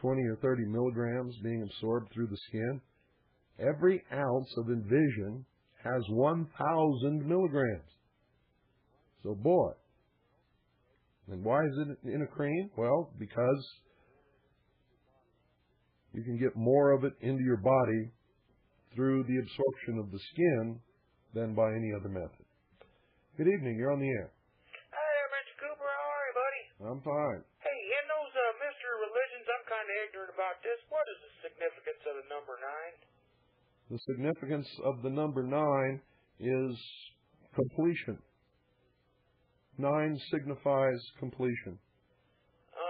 20 or 30 milligrams being absorbed through the skin? Every ounce of Envision has 1,000 milligrams. So, boy. And why is it in a cream? Well, because you can get more of it into your body through the absorption of the skin than by any other method. Good evening. You're on the air. Hi there, Mr. Cooper. How are you, buddy? I'm fine. Hey, in those mystery religions, I'm kind of ignorant about this. What is the significance of the number 9? The significance of the number 9 is completion. 9 signifies completion.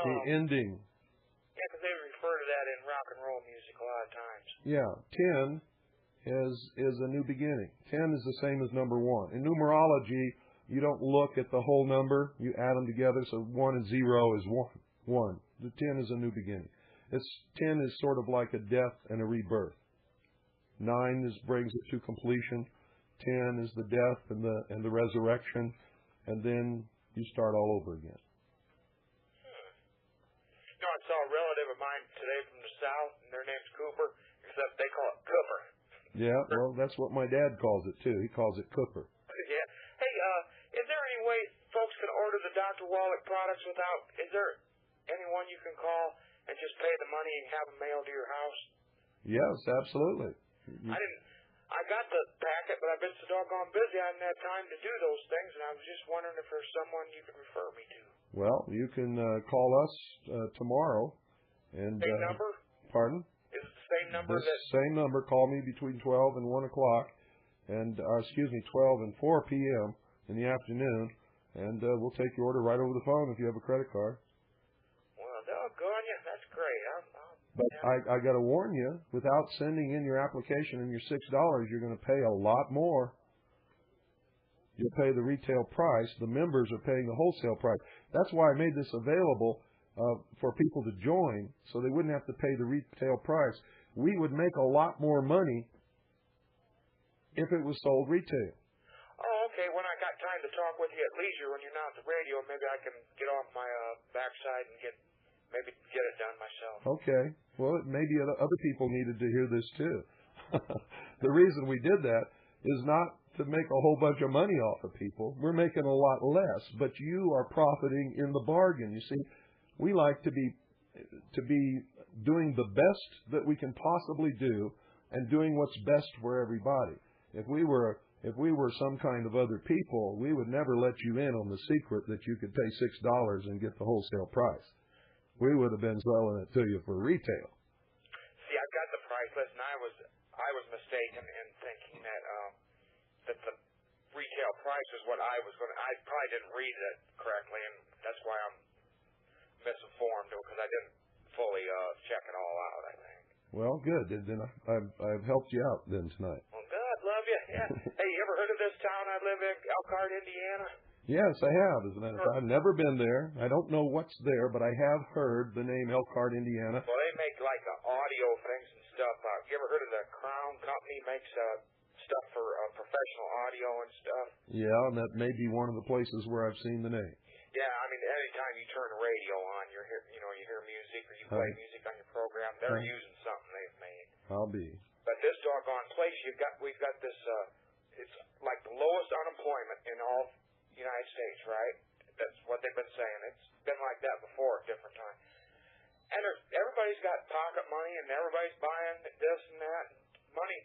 The ending. Yeah, because they refer to that in rock and roll music a lot of times. Yeah, 10 is a new beginning. 10 is the same as number 1. In numerology, you don't look at the whole number. You add them together, so 1 and 0 is 1. The 10 is a new beginning. 10 is sort of like a death and a rebirth. 9 brings it to completion. 10 is the death and the resurrection, and then you start all over again. You know, I saw a relative of mine today from the South, and their name's Cooper, except they call it Cooper. Yeah, well, that's what my dad calls it, too. He calls it Cooper. Yeah. Hey, is there any way folks can order the Dr. Wallach products without, is there anyone you can call and just pay the money and have them mailed to your house? Yes, absolutely. I got the packet, but I've been so doggone busy I haven't had time to do those things, and I was just wondering if there's someone you could refer me to. Well, you can call us tomorrow. And same number? Pardon? Is it the same number? Same number. Call me between 12 and 1 o'clock, and 12 and 4 p.m. in the afternoon, and we'll take your order right over the phone if you have a credit card. Well, doggone you. That's great. But I got to warn you, without sending in your application and your $6, you're going to pay a lot more. You'll pay the retail price. The members are paying the wholesale price. That's why I made this available for people to join, so they wouldn't have to pay the retail price. We would make a lot more money if it was sold retail. Oh, okay. When I got time to talk with you at leisure when you're not at the radio, maybe I can get off my backside and maybe get it done myself. Okay. Well, maybe other people needed to hear this too. The reason we did that is not to make a whole bunch of money off of people. We're making a lot less, but you are profiting in the bargain. You see, we like to be doing the best that we can possibly do and doing what's best for everybody. If we were some kind of other people, we would never let you in on the secret that you could pay $6 and get the wholesale price. We would have been selling it to you for retail. See, I've got the price list, and I was mistaken in thinking that the retail price is what I was going to. I probably didn't read it correctly, and that's why I'm misinformed, because I didn't fully check it all out, I think. Well, good. Then I've helped you out then tonight. Well, good. Love you. Yeah. Hey, you ever heard of this town I live in, Elkhart, Indiana? Yes, I have. As a matter of fact, I've never been there. I don't know what's there, but I have heard the name Elkhart, Indiana. Well, they make like audio things and stuff. You ever heard of the Crown Company makes stuff for professional audio and stuff? Yeah, and that may be one of the places where I've seen the name. Yeah, I mean, anytime you turn the radio on, you hear music or you play music on your program, they're using something they've made. I'll be. But this doggone place, we've got this. It's like the lowest unemployment in all United States, right? That's what they've been saying. It's been like that before at different times. And everybody's got pocket money, and everybody's buying this and that money.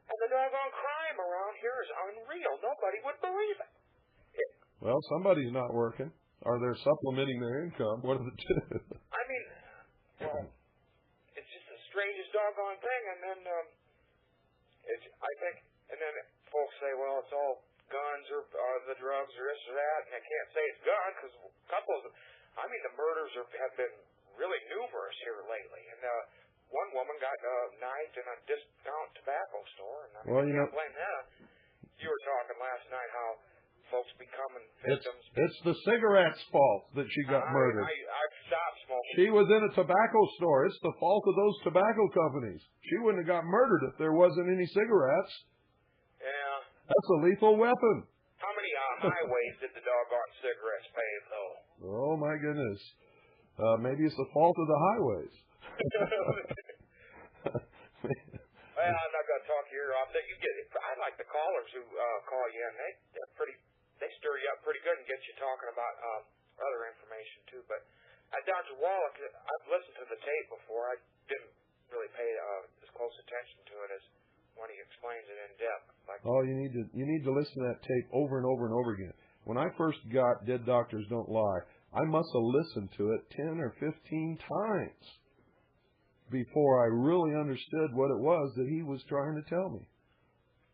And the doggone crime around here is unreal. Nobody would believe it. Well, somebody's not working, or they're supplementing their income. What are the two? I mean, well, it's just the strangest doggone thing. And then and then folks say, well, it's all guns or the drugs or this or that, and they can't say it's guns because a couple of them. I mean, the murders have been really numerous here lately, and one woman got knifed in a discount tobacco store, and I mean, you can't blame that. You were talking last night how folks becoming victims. It's the cigarette's fault that she got murdered. I've stopped smoking. She was in a tobacco store. It's the fault of those tobacco companies. She wouldn't have got murdered if there wasn't any cigarettes. Yeah. That's a lethal weapon. How many highways did the doggone cigarettes pave, though? Oh, my goodness. Maybe it's the fault of the highways. Well, I'm not going to talk your ear off. You get it. I like the callers who call you in. They stir you up pretty good and get you talking about other information too. But Dr. Wallach, I've listened to the tape before. I didn't really pay as close attention to it as when he explains it in depth. You need to listen to that tape over and over and over again. When I first got Dead Doctors Don't Lie, I must have listened to it 10 or 15 times before I really understood what it was that he was trying to tell me.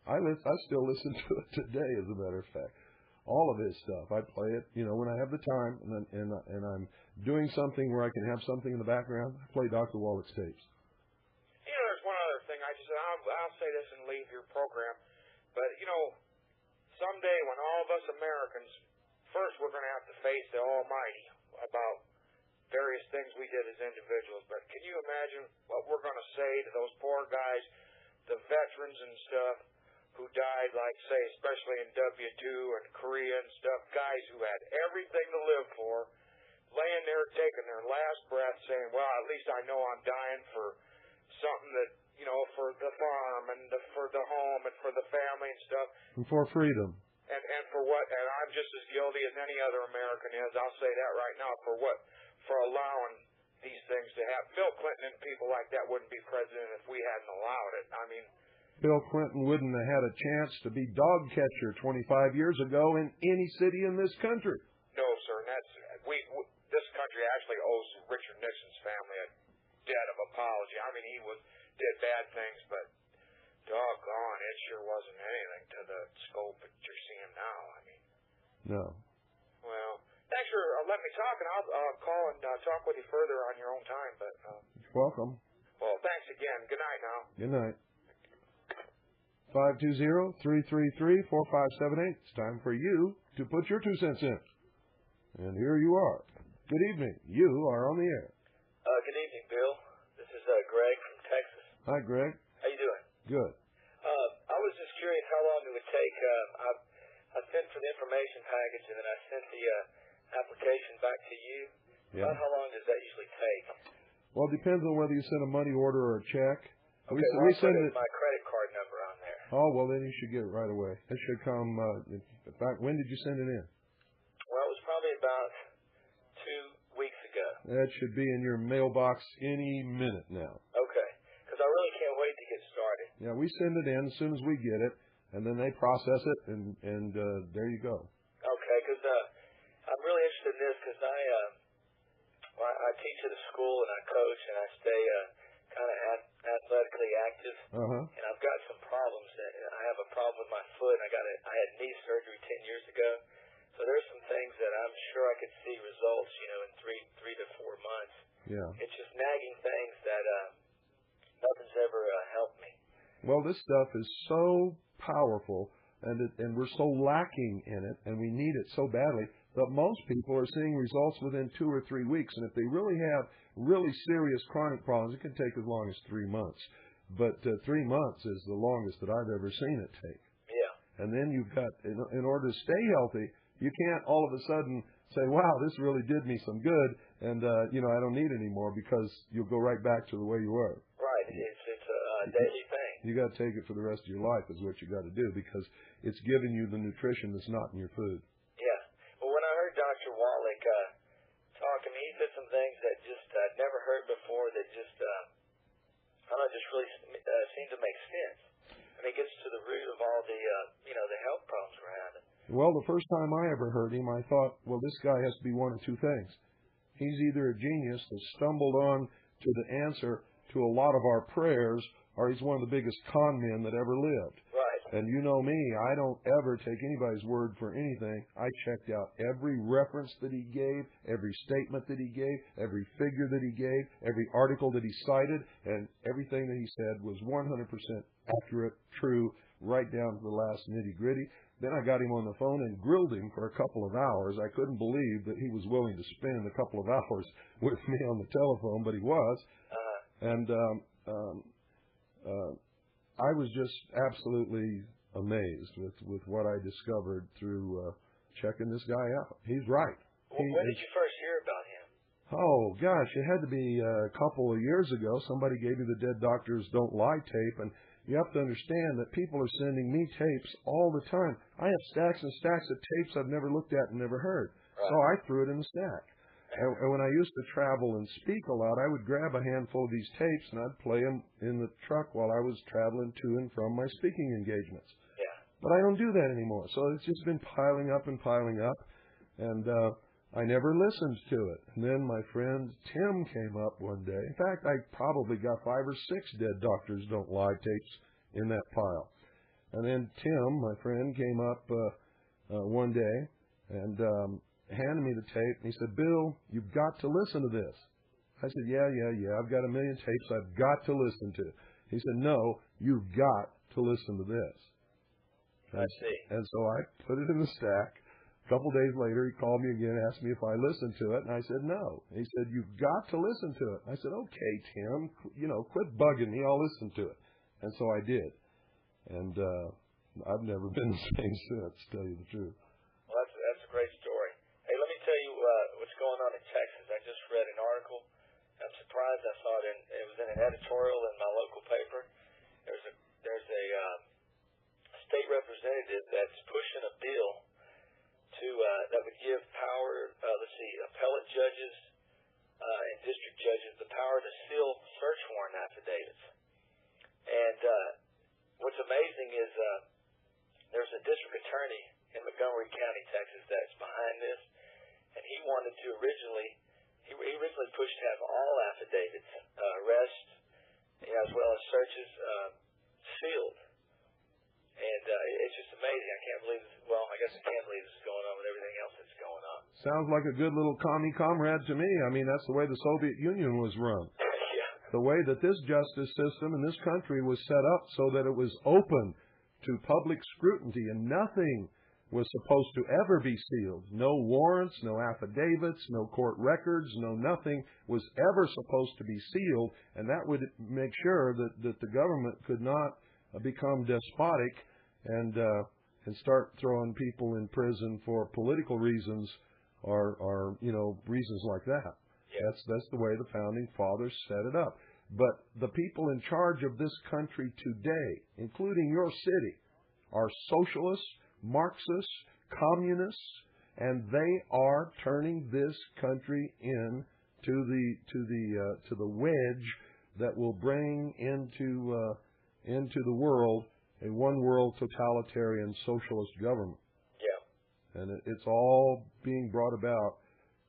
I still listen to it today, as a matter of fact. All of his stuff. I play it, when I have the time, and I'm doing something where I can have something in the background. I play Dr. Wallach's tapes. There's one other thing. I'll say this and leave your program, but someday when all of us Americans, first we're going to have to face the Almighty about various things we did as individuals. But can you imagine what we're going to say to those poor guys, the veterans and stuff, who died, like, say, especially in W2 and Korea and stuff, guys who had everything to live for, laying there taking their last breath saying, well, at least I know I'm dying for something that, for the farm and for the home and for the family and stuff. And for freedom. And for what? And I'm just as guilty as any other American is. I'll say that right now. For what? For allowing these things to happen. Bill Clinton and people like that wouldn't be president if we hadn't allowed it. I mean, Bill Clinton wouldn't have had a chance to be dog catcher 25 years ago in any city in this country. No, sir. And this country actually owes Richard Nixon's family a debt of apology. I mean, he did bad things, but doggone, it sure wasn't anything to the scope that you're seeing now. I mean. No. Well, thanks for letting me talk, and I'll call and talk with you further on your own time. But you're welcome. Well, thanks again. Good night now. Good night. 520-333-4578. It's time for you to put your 2 cents in. And here you are. Good evening. You are on the air. Good evening, Bill. This is Greg from Texas. Hi, Greg. How you doing? Good. I was just curious how long it would take. I sent for the information package, and then I sent the application back to you. Yeah. About how long does that usually take? Well, it depends on whether you send a money order or a check. Okay, we send it. My credit card number on there. Oh, well, then you should get it right away. It should come. In fact, when did you send it in? Well, it was probably about 2 weeks ago. That should be in your mailbox any minute now. Okay, because I really can't wait to get started. Yeah, we send it in as soon as we get it, and then they process it, and there you go. Okay, because I'm really interested in this because I teach at a school and I coach and I stay kind of athletically active. And I've got some problems. I have a problem with my foot. And I had knee surgery 10 years ago. So there's some things that I'm sure I could see results, in 3 to 4 months. Yeah. It's just nagging things that nothing's ever helped me. Well, this stuff is so powerful, and we're so lacking in it, and we need it so badly that most people are seeing results within 2 or 3 weeks. And if they really have really serious chronic problems, it can take as long as 3 months. But 3 months is the longest that I've ever seen it take. Yeah. And then you've got, in order to stay healthy, you can't all of a sudden say, wow, this really did me some good, and, I don't need it anymore, because you'll go right back to the way you were. Right. It's a daily thing. You got to take it for the rest of your life is what you got to do, because it's giving you the nutrition that's not in your food. Yeah. Well, when I heard Dr. Wallach talk, he said some things that just I'd never heard before that just, just really seemed to make sense. It gets to the root of all the, the health problems we're having. Well, the first time I ever heard him, I thought, well, this guy has to be one of two things. He's either a genius that stumbled on to the answer to a lot of our prayers, or he's one of the biggest con men that ever lived. Right. And you know me, I don't ever take anybody's word for anything. I checked out every reference that he gave, every statement that he gave, every figure that he gave, every article that he cited, and everything that he said was 100% accurate, true, right down to the last nitty-gritty. Then I got him on the phone and grilled him for a couple of hours. I couldn't believe that he was willing to spend a couple of hours with me on the telephone, but he was. And I was just absolutely amazed with what I discovered through checking this guy out. He's right. Well, when did you first hear about him? Oh, gosh, it had to be a couple of years ago. Somebody gave me the Dead Doctors Don't Lie tape, and You have to understand that people are sending me tapes all the time. I have stacks and stacks of tapes I've never looked at and never heard. Right. So I threw it in the stack. And when I used to travel and speak a lot, I would grab a handful of these tapes and I'd play them in the truck while I was traveling to and from my speaking engagements. Yeah. But I don't do that anymore. So it's just been piling up and piling up. And I never listened to it. And then my friend Tim came up one day. In fact, I probably got 5 or 6 Dead Doctors Don't Lie tapes in that pile. And then Tim, my friend, came up one day and handed me the tape. And he said, Bill, you've got to listen to this. I said, yeah. I've got a million tapes I've got to listen to. He said, no, you've got to listen to this. I see. And so I put it in the stack. A couple days later, he called me again, asked me if I listened to it, and I said no. He said, you've got to listen to it. I said, okay, Tim, quit bugging me. I'll listen to it. And so I did. And I've never been the same since, to tell you the truth. Well, that's a great story. Hey, let me tell you what's going on in Texas. I just read an article. I'm surprised I saw it. It was in an editorial in my local paper. There's a state representative that's pushing a bill that would give power, appellate judges and district judges the power to seal search warrant affidavits. And what's amazing is there's a district attorney in Montgomery County, Texas, that's behind this, and he wanted to originally pushed to have all affidavits, arrests, as well as searches, sealed. And it's just amazing. I can't believe this. Well, I guess I can't believe this is going on with everything else that's going on. Sounds like a good little commie comrade to me. I mean, that's the way the Soviet Union was run. Yeah. The way that this justice system in this country was set up so that it was open to public scrutiny, and nothing was supposed to ever be sealed. No warrants, no affidavits, no court records, no nothing was ever supposed to be sealed, and that would make sure that the government could not become despotic and start throwing people in prison for political reasons or reasons like that. Yeah. That's the way the founding fathers set it up. But the people in charge of this country today, including your city, are socialists, Marxists, communists, and they are turning this country to the wedge that will bring into the world a one-world totalitarian socialist government. Yeah. And it's all being brought about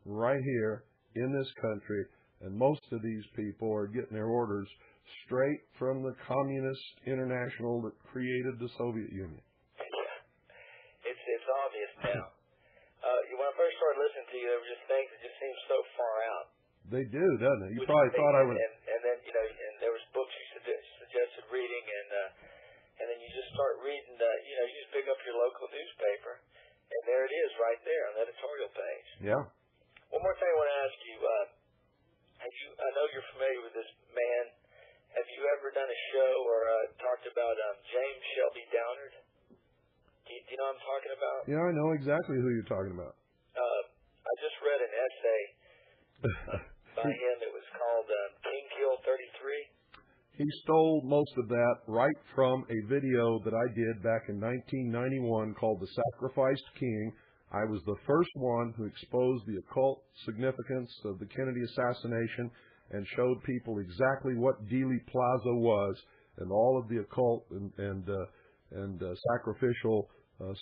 right here in this country, and most of these people are getting their orders straight from the Communist International that created the Soviet Union. It's obvious now. When I first started listening to you, there were just things that just seemed so far out. They do, doesn't it? You probably thought I would. And then and there was books you suggested reading, and then you just start reading. You just pick up your local newspaper, and there it is, right there on the editorial page. Yeah. One more thing I want to ask you. I know you're familiar with this man. Have you ever done a show or talked about James Shelby Downard? Do you know what I'm talking about? Yeah, I know exactly who you're talking about. I just read an essay by him. It was called King Kill 33. He stole most of that right from a video that I did back in 1991 called The Sacrificed King. I was the first one who exposed the occult significance of the Kennedy assassination and showed people exactly what Dealey Plaza was and all of the occult and sacrificial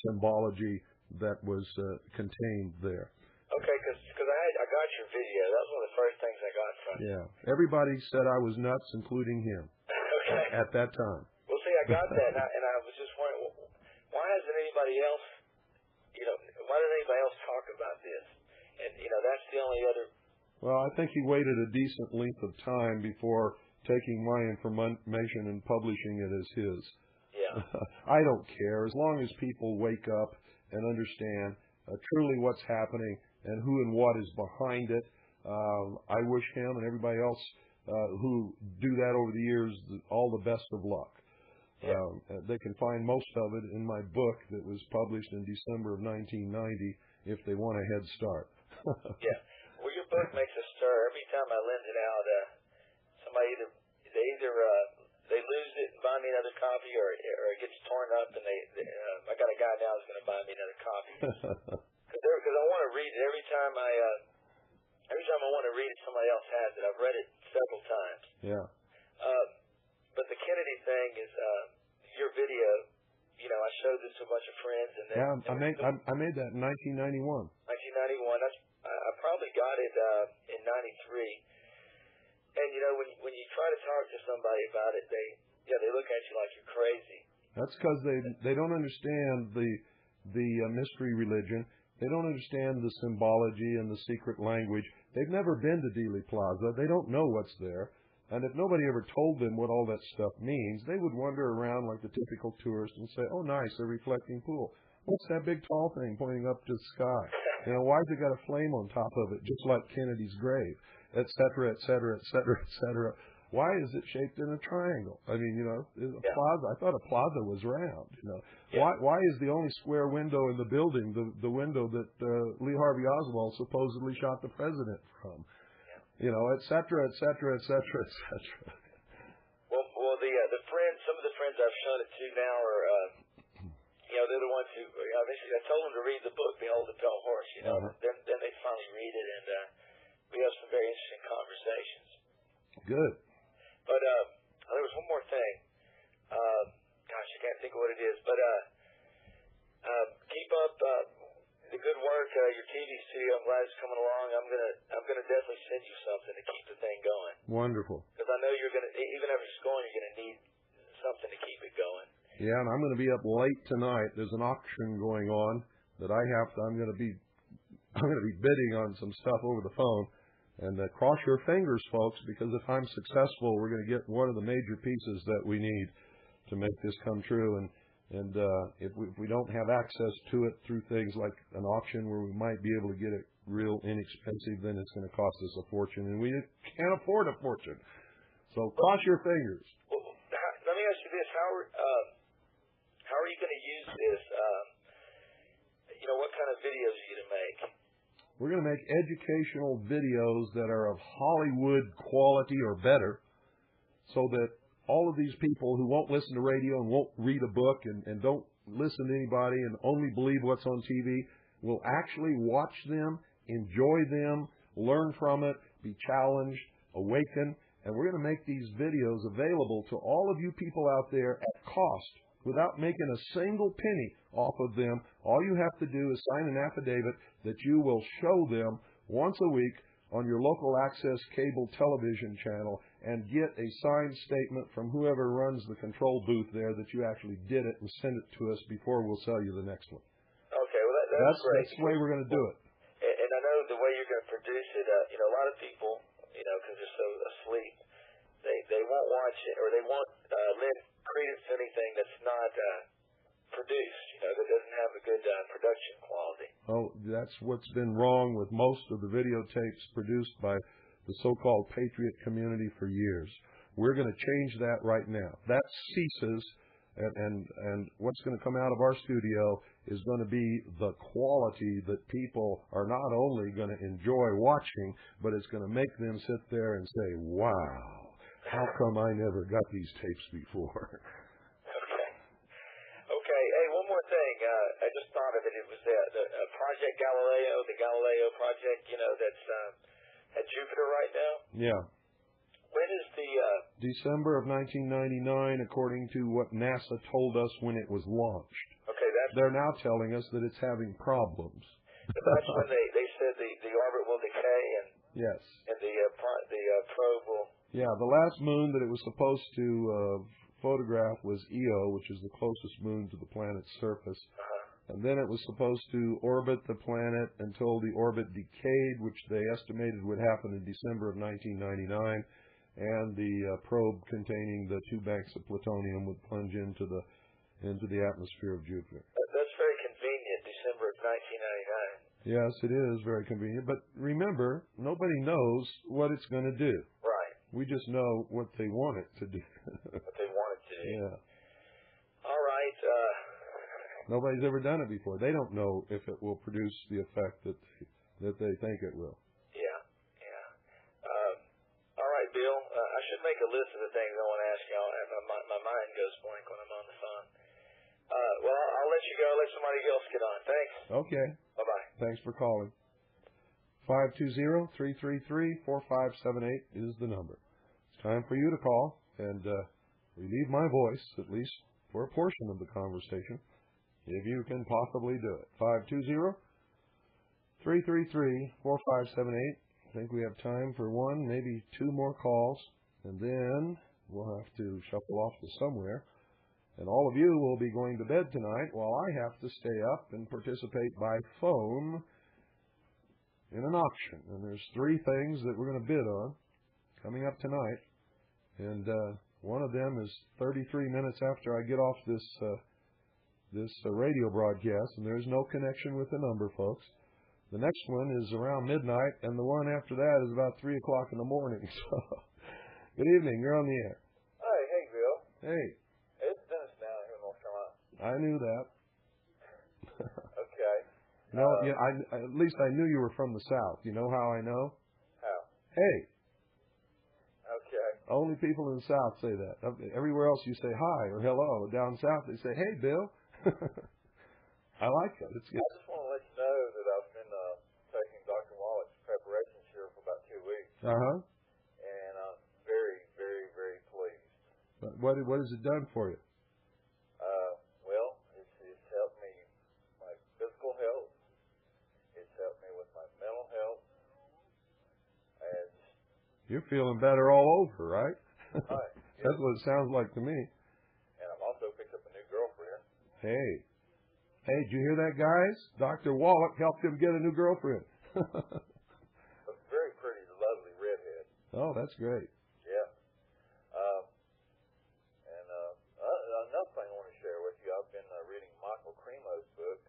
symbology that was contained there. Okay, because I got your video. That was one of the first things I got from you. Yeah. Everybody said I was nuts, including him. Okay. At that time. Well, see, I got that, and I was just wondering, why hasn't anybody else, why didn't anybody else talk about this? And, that's the only other... Well, I think he waited a decent length of time before taking my information and publishing it as his. Yeah. I don't care. As long as people wake up and understand truly what's happening and who and what is behind it, I wish him and everybody else who do that over the years all the best of luck. Yeah. They can find most of it in my book that was published in December of 1990 if they want a head start. Yeah. Well, your book makes a stir. Every time I lend it out, somebody they lose it and buy me another copy, or it gets torn up and I got a guy now who's going to buy me another copy. Because I want to read it every time I want to read it, somebody else has it. I've read it several times. Yeah. But the Kennedy thing is your video. You know, I showed this to a bunch of friends, and then I made that in 1991. 1991. I probably got it in '93. And you know, when you try to talk to somebody about it, they look at you like you're crazy. That's because they don't understand the mystery religion. They don't understand the symbology and the secret language. They've never been to Dealey Plaza. They don't know what's there. And if nobody ever told them what all that stuff means, they would wander around like the typical tourist and say, oh, nice, a reflecting pool. What's that big tall thing pointing up to the sky? You know, why's it got a flame on top of it, just like Kennedy's grave, et cetera, et cetera, et cetera, et cetera. Why is it shaped in a triangle? I mean, you know, plaza. I thought a plaza was round. You know, why is the only square window in the building the window that Lee Harvey Oswald supposedly shot the president from? You know, et cetera, et cetera, et cetera, et cetera. Well, the friends, some of the friends I've shown it to now are, you know, they're the ones who, I told them to read the book, Behold the Pale Horse. You know, then they finally read it, and we have some very interesting conversations. Good. But there was one more thing. Gosh, I can't think of what it is. But keep up the good work. Your TV studio, I'm glad it's coming along. I'm gonna definitely send you something to keep the thing going. Wonderful. Because I know you're gonna, even after it's going, you're gonna need something to keep it going. Yeah, and I'm gonna be up late tonight. There's an auction going on that I'm gonna be bidding on some stuff over the phone. And cross your fingers, folks, because if I'm successful, we're going to get one of the major pieces that we need to make this come true. And if we don't have access to it through things like an auction where we might be able to get it real inexpensive, then it's going to cost us a fortune. And we can't afford a fortune. So cross your fingers. Well, let me ask you this. How are you going to use this? You know, what kind of videos are you going to make? We're going to make educational videos that are of Hollywood quality or better, so that all of these people who won't listen to radio and won't read a book and don't listen to anybody and only believe what's on TV will actually watch them, enjoy them, learn from it, be challenged, awaken. And we're going to make these videos available to all of you people out there at cost without making a single penny off of them. All you have to do is sign an affidavit that you will show them once a week on your local access cable television channel and get a signed statement from whoever runs the control booth there that you actually did it and send it to us before we'll sell you the next one. Okay, well, that's great. That's the way we're going to do it. And I know the way you're going to produce it, you know, a lot of people, you know, because they're so asleep, they won't watch it, or they won't lend credence to anything that's not produced, you know, that doesn't have a good production quality. Oh, that's what's been wrong with most of the videotapes produced by the so-called patriot community for years. We're going to change that right now. That ceases, and what's going to come out of our studio is going to be the quality that people are not only going to enjoy watching, but it's going to make them sit there and say, wow, how come I never got these tapes before? Okay. Hey, one more thing. I just thought of it. It was the Project Galileo, the Galileo Project, you know, that's at Jupiter right now. Yeah. When is the... December of 1999, according to what NASA told us when it was launched. Okay, they're now telling us that it's having problems. That's when they said the orbit will decay and... Yes. And the probe will... Yeah, the last moon that it was supposed to photograph was Io, which is the closest moon to the planet's surface. And then it was supposed to orbit the planet until the orbit decayed, which they estimated would happen in December of 1999. And the probe containing the 2 banks of plutonium would plunge into the atmosphere of Jupiter. That's very convenient, December of 1999. Yes, it is very convenient. But remember, nobody knows what it's going to do. Right. We just know what they want it to do. What they want it to do. Yeah. All right. Nobody's ever done it before. They don't know if it will produce the effect that they think it will. Yeah. All right, Bill. I should make a a list of the things I want to ask y'all, and my mind goes blank when I'm on the phone. Well, I'll let you go. Let somebody else get on. Thanks. Okay. Bye-bye. Thanks for calling. 520-333-4578 is the number. It's time for you to call and relieve my voice, at least for a portion of the conversation, if you can possibly do it. 520-333-4578. I think we have time for one, maybe two more calls, and then we'll have to shuffle off to somewhere. And all of you will be going to bed tonight while I have to stay up and participate by phone in an auction. And there's three things that we're going to bid on coming up tonight. And one of them is 33 minutes after I get off this radio broadcast, and there's no connection with the number, folks. The next one is around midnight, and the one after that is about 3 o'clock in the morning. So, good evening. You're on the air. Hey, Bill. Hey. It's Dennis down here in North Carolina. I knew that. Okay. No, yeah, at least I knew you were from the South. You know how I know? How? Hey. Okay. Only people in the South say that. Everywhere else you say hi or hello. Down South they say, hey, Bill. I like that. It's good. I just want to let you know that I've been taking Dr. Wallach's preparations here for about 2 weeks. Uh-huh. And I'm very, very, very pleased. But what has it done for you? Well, it's helped me my physical health. It's helped me with my mental health. And you're feeling better all over, right? Right. That's what it sounds like to me. And I've also picked up a new girlfriend. Hey, did you hear that, guys? Dr. Wallach helped him get a new girlfriend. A very pretty, lovely redhead. Oh, that's great. Yeah. And another thing I want to share with you, I've been reading Michael Cremo's book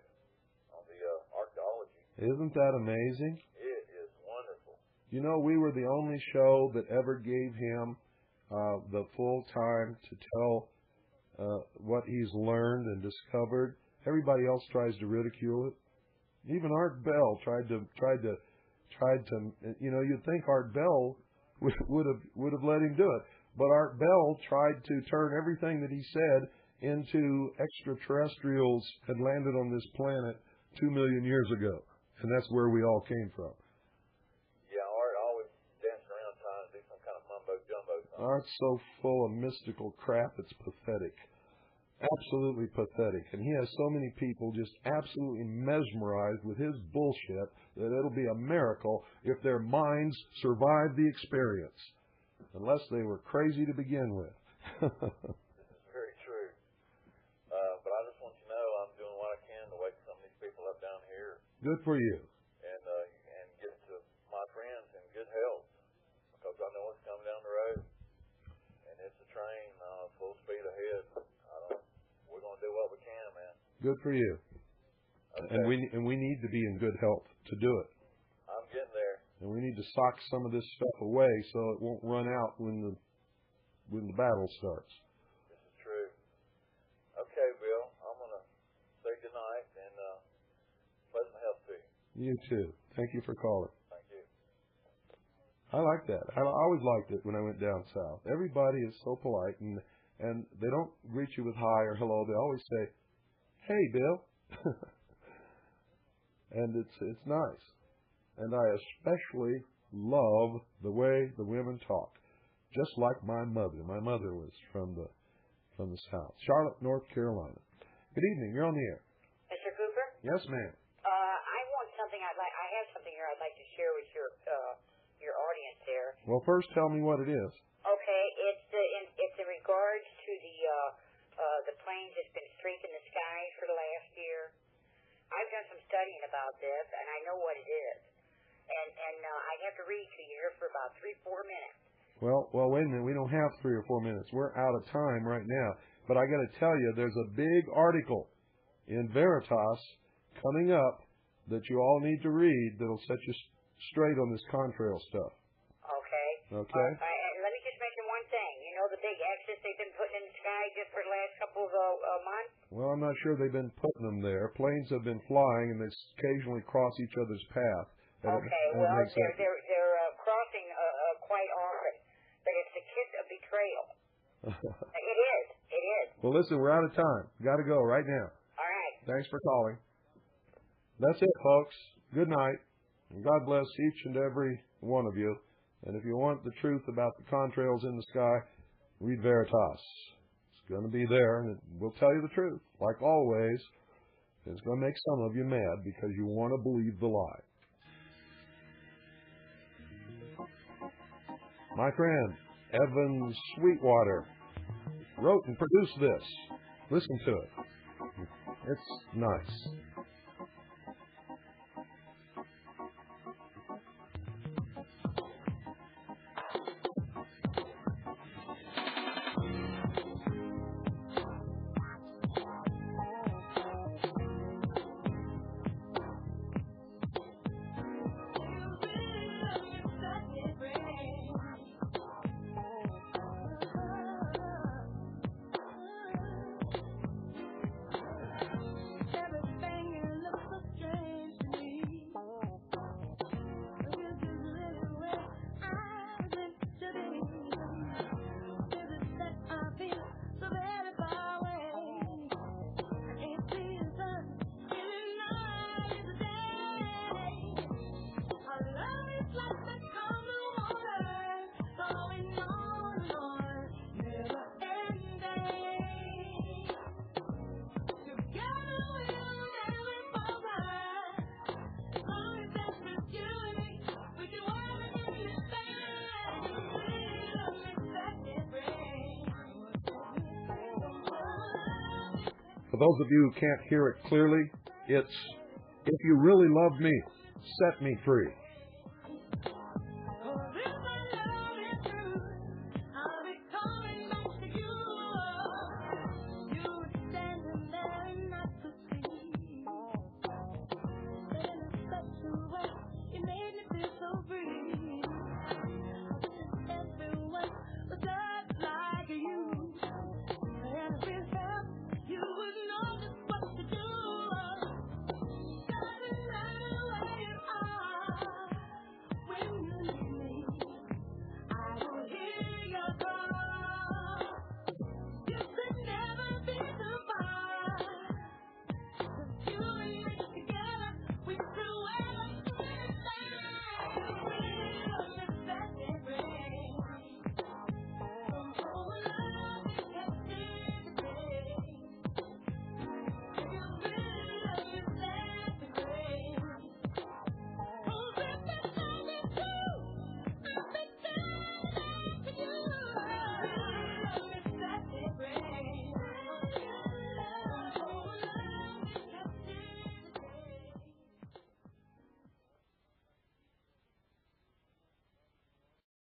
on the archaeology. Isn't that amazing? It is wonderful. You know, we were the only show that ever gave him the full time to tell what he's learned and discovered. Everybody else tries to ridicule it. Even Art Bell tried to. You know, you'd think Art Bell would have let him do it, but Art Bell tried to turn everything that he said into extraterrestrials had landed on this planet 2 million years ago, and that's where we all came from. Yeah, Art always dancing around trying to do some kind of mumbo jumbo. Art's so full of mystical crap, it's pathetic. Absolutely pathetic. And he has so many people just absolutely mesmerized with his bullshit that it'll be a miracle if their minds survive the experience. Unless they were crazy to begin with. This is very true. But I just want you to know I'm doing what I can to wake some of these people up down here. Good for you. And get to my friends in good health. Because I know what's coming down the road. And it's a train full speed ahead. We're going to do what we can, man. Good for you. Okay. And we need to be in good health to do it. I'm getting there. And we need to sock some of this stuff away so it won't run out when the battle starts. This is true. Okay, Bill. I'm going to say good night and pleasant health to you. You too. Thank you for calling. Thank you. I like that. I always liked it when I went down south. Everybody is so polite and they don't greet you with hi or hello. They always say, hey, Bill. And it's nice. And I especially love the way the women talk. Just like my mother. My mother was from the South. Charlotte, North Carolina. Good evening. You're on the air. Mr. Cooper? Yes, ma'am. I want something I have something here I'd like to share with your audience there. Well, first tell me what it is. Okay, it's in regards to the planes that's been streaking the skies for the last year. I've done some studying about this, and I know what it is. And I'd have to read to you here for about 3-4 minutes. Well, wait a minute. We don't have 3 or 4 minutes. We're out of time right now. But I got to tell you, there's a big article in Veritas coming up that you all need to read that'll set you straight on this contrail stuff. Okay. Okay. Let me just mention one thing. You know the big X's they've been putting in the sky just for the last couple of months? Well, I'm not sure they've been putting them there. Planes have been flying, and they occasionally cross each other's path. Okay. Well, they're crossing quite often. But it's trail. It is. It is. Well, listen, we're out of time. Got to go right now. All right. Thanks for calling. That's it, folks. Good night. And God bless each and every one of you. And if you want the truth about the contrails in the sky, read Veritas. It's going to be there, and we'll tell you the truth. Like always, it's going to make some of you mad because you want to believe the lie. My friend, Evan Sweetwater, wrote and produced this. Listen to it. It's nice. For those of you who can't hear it clearly, it's, if you really love me, set me free.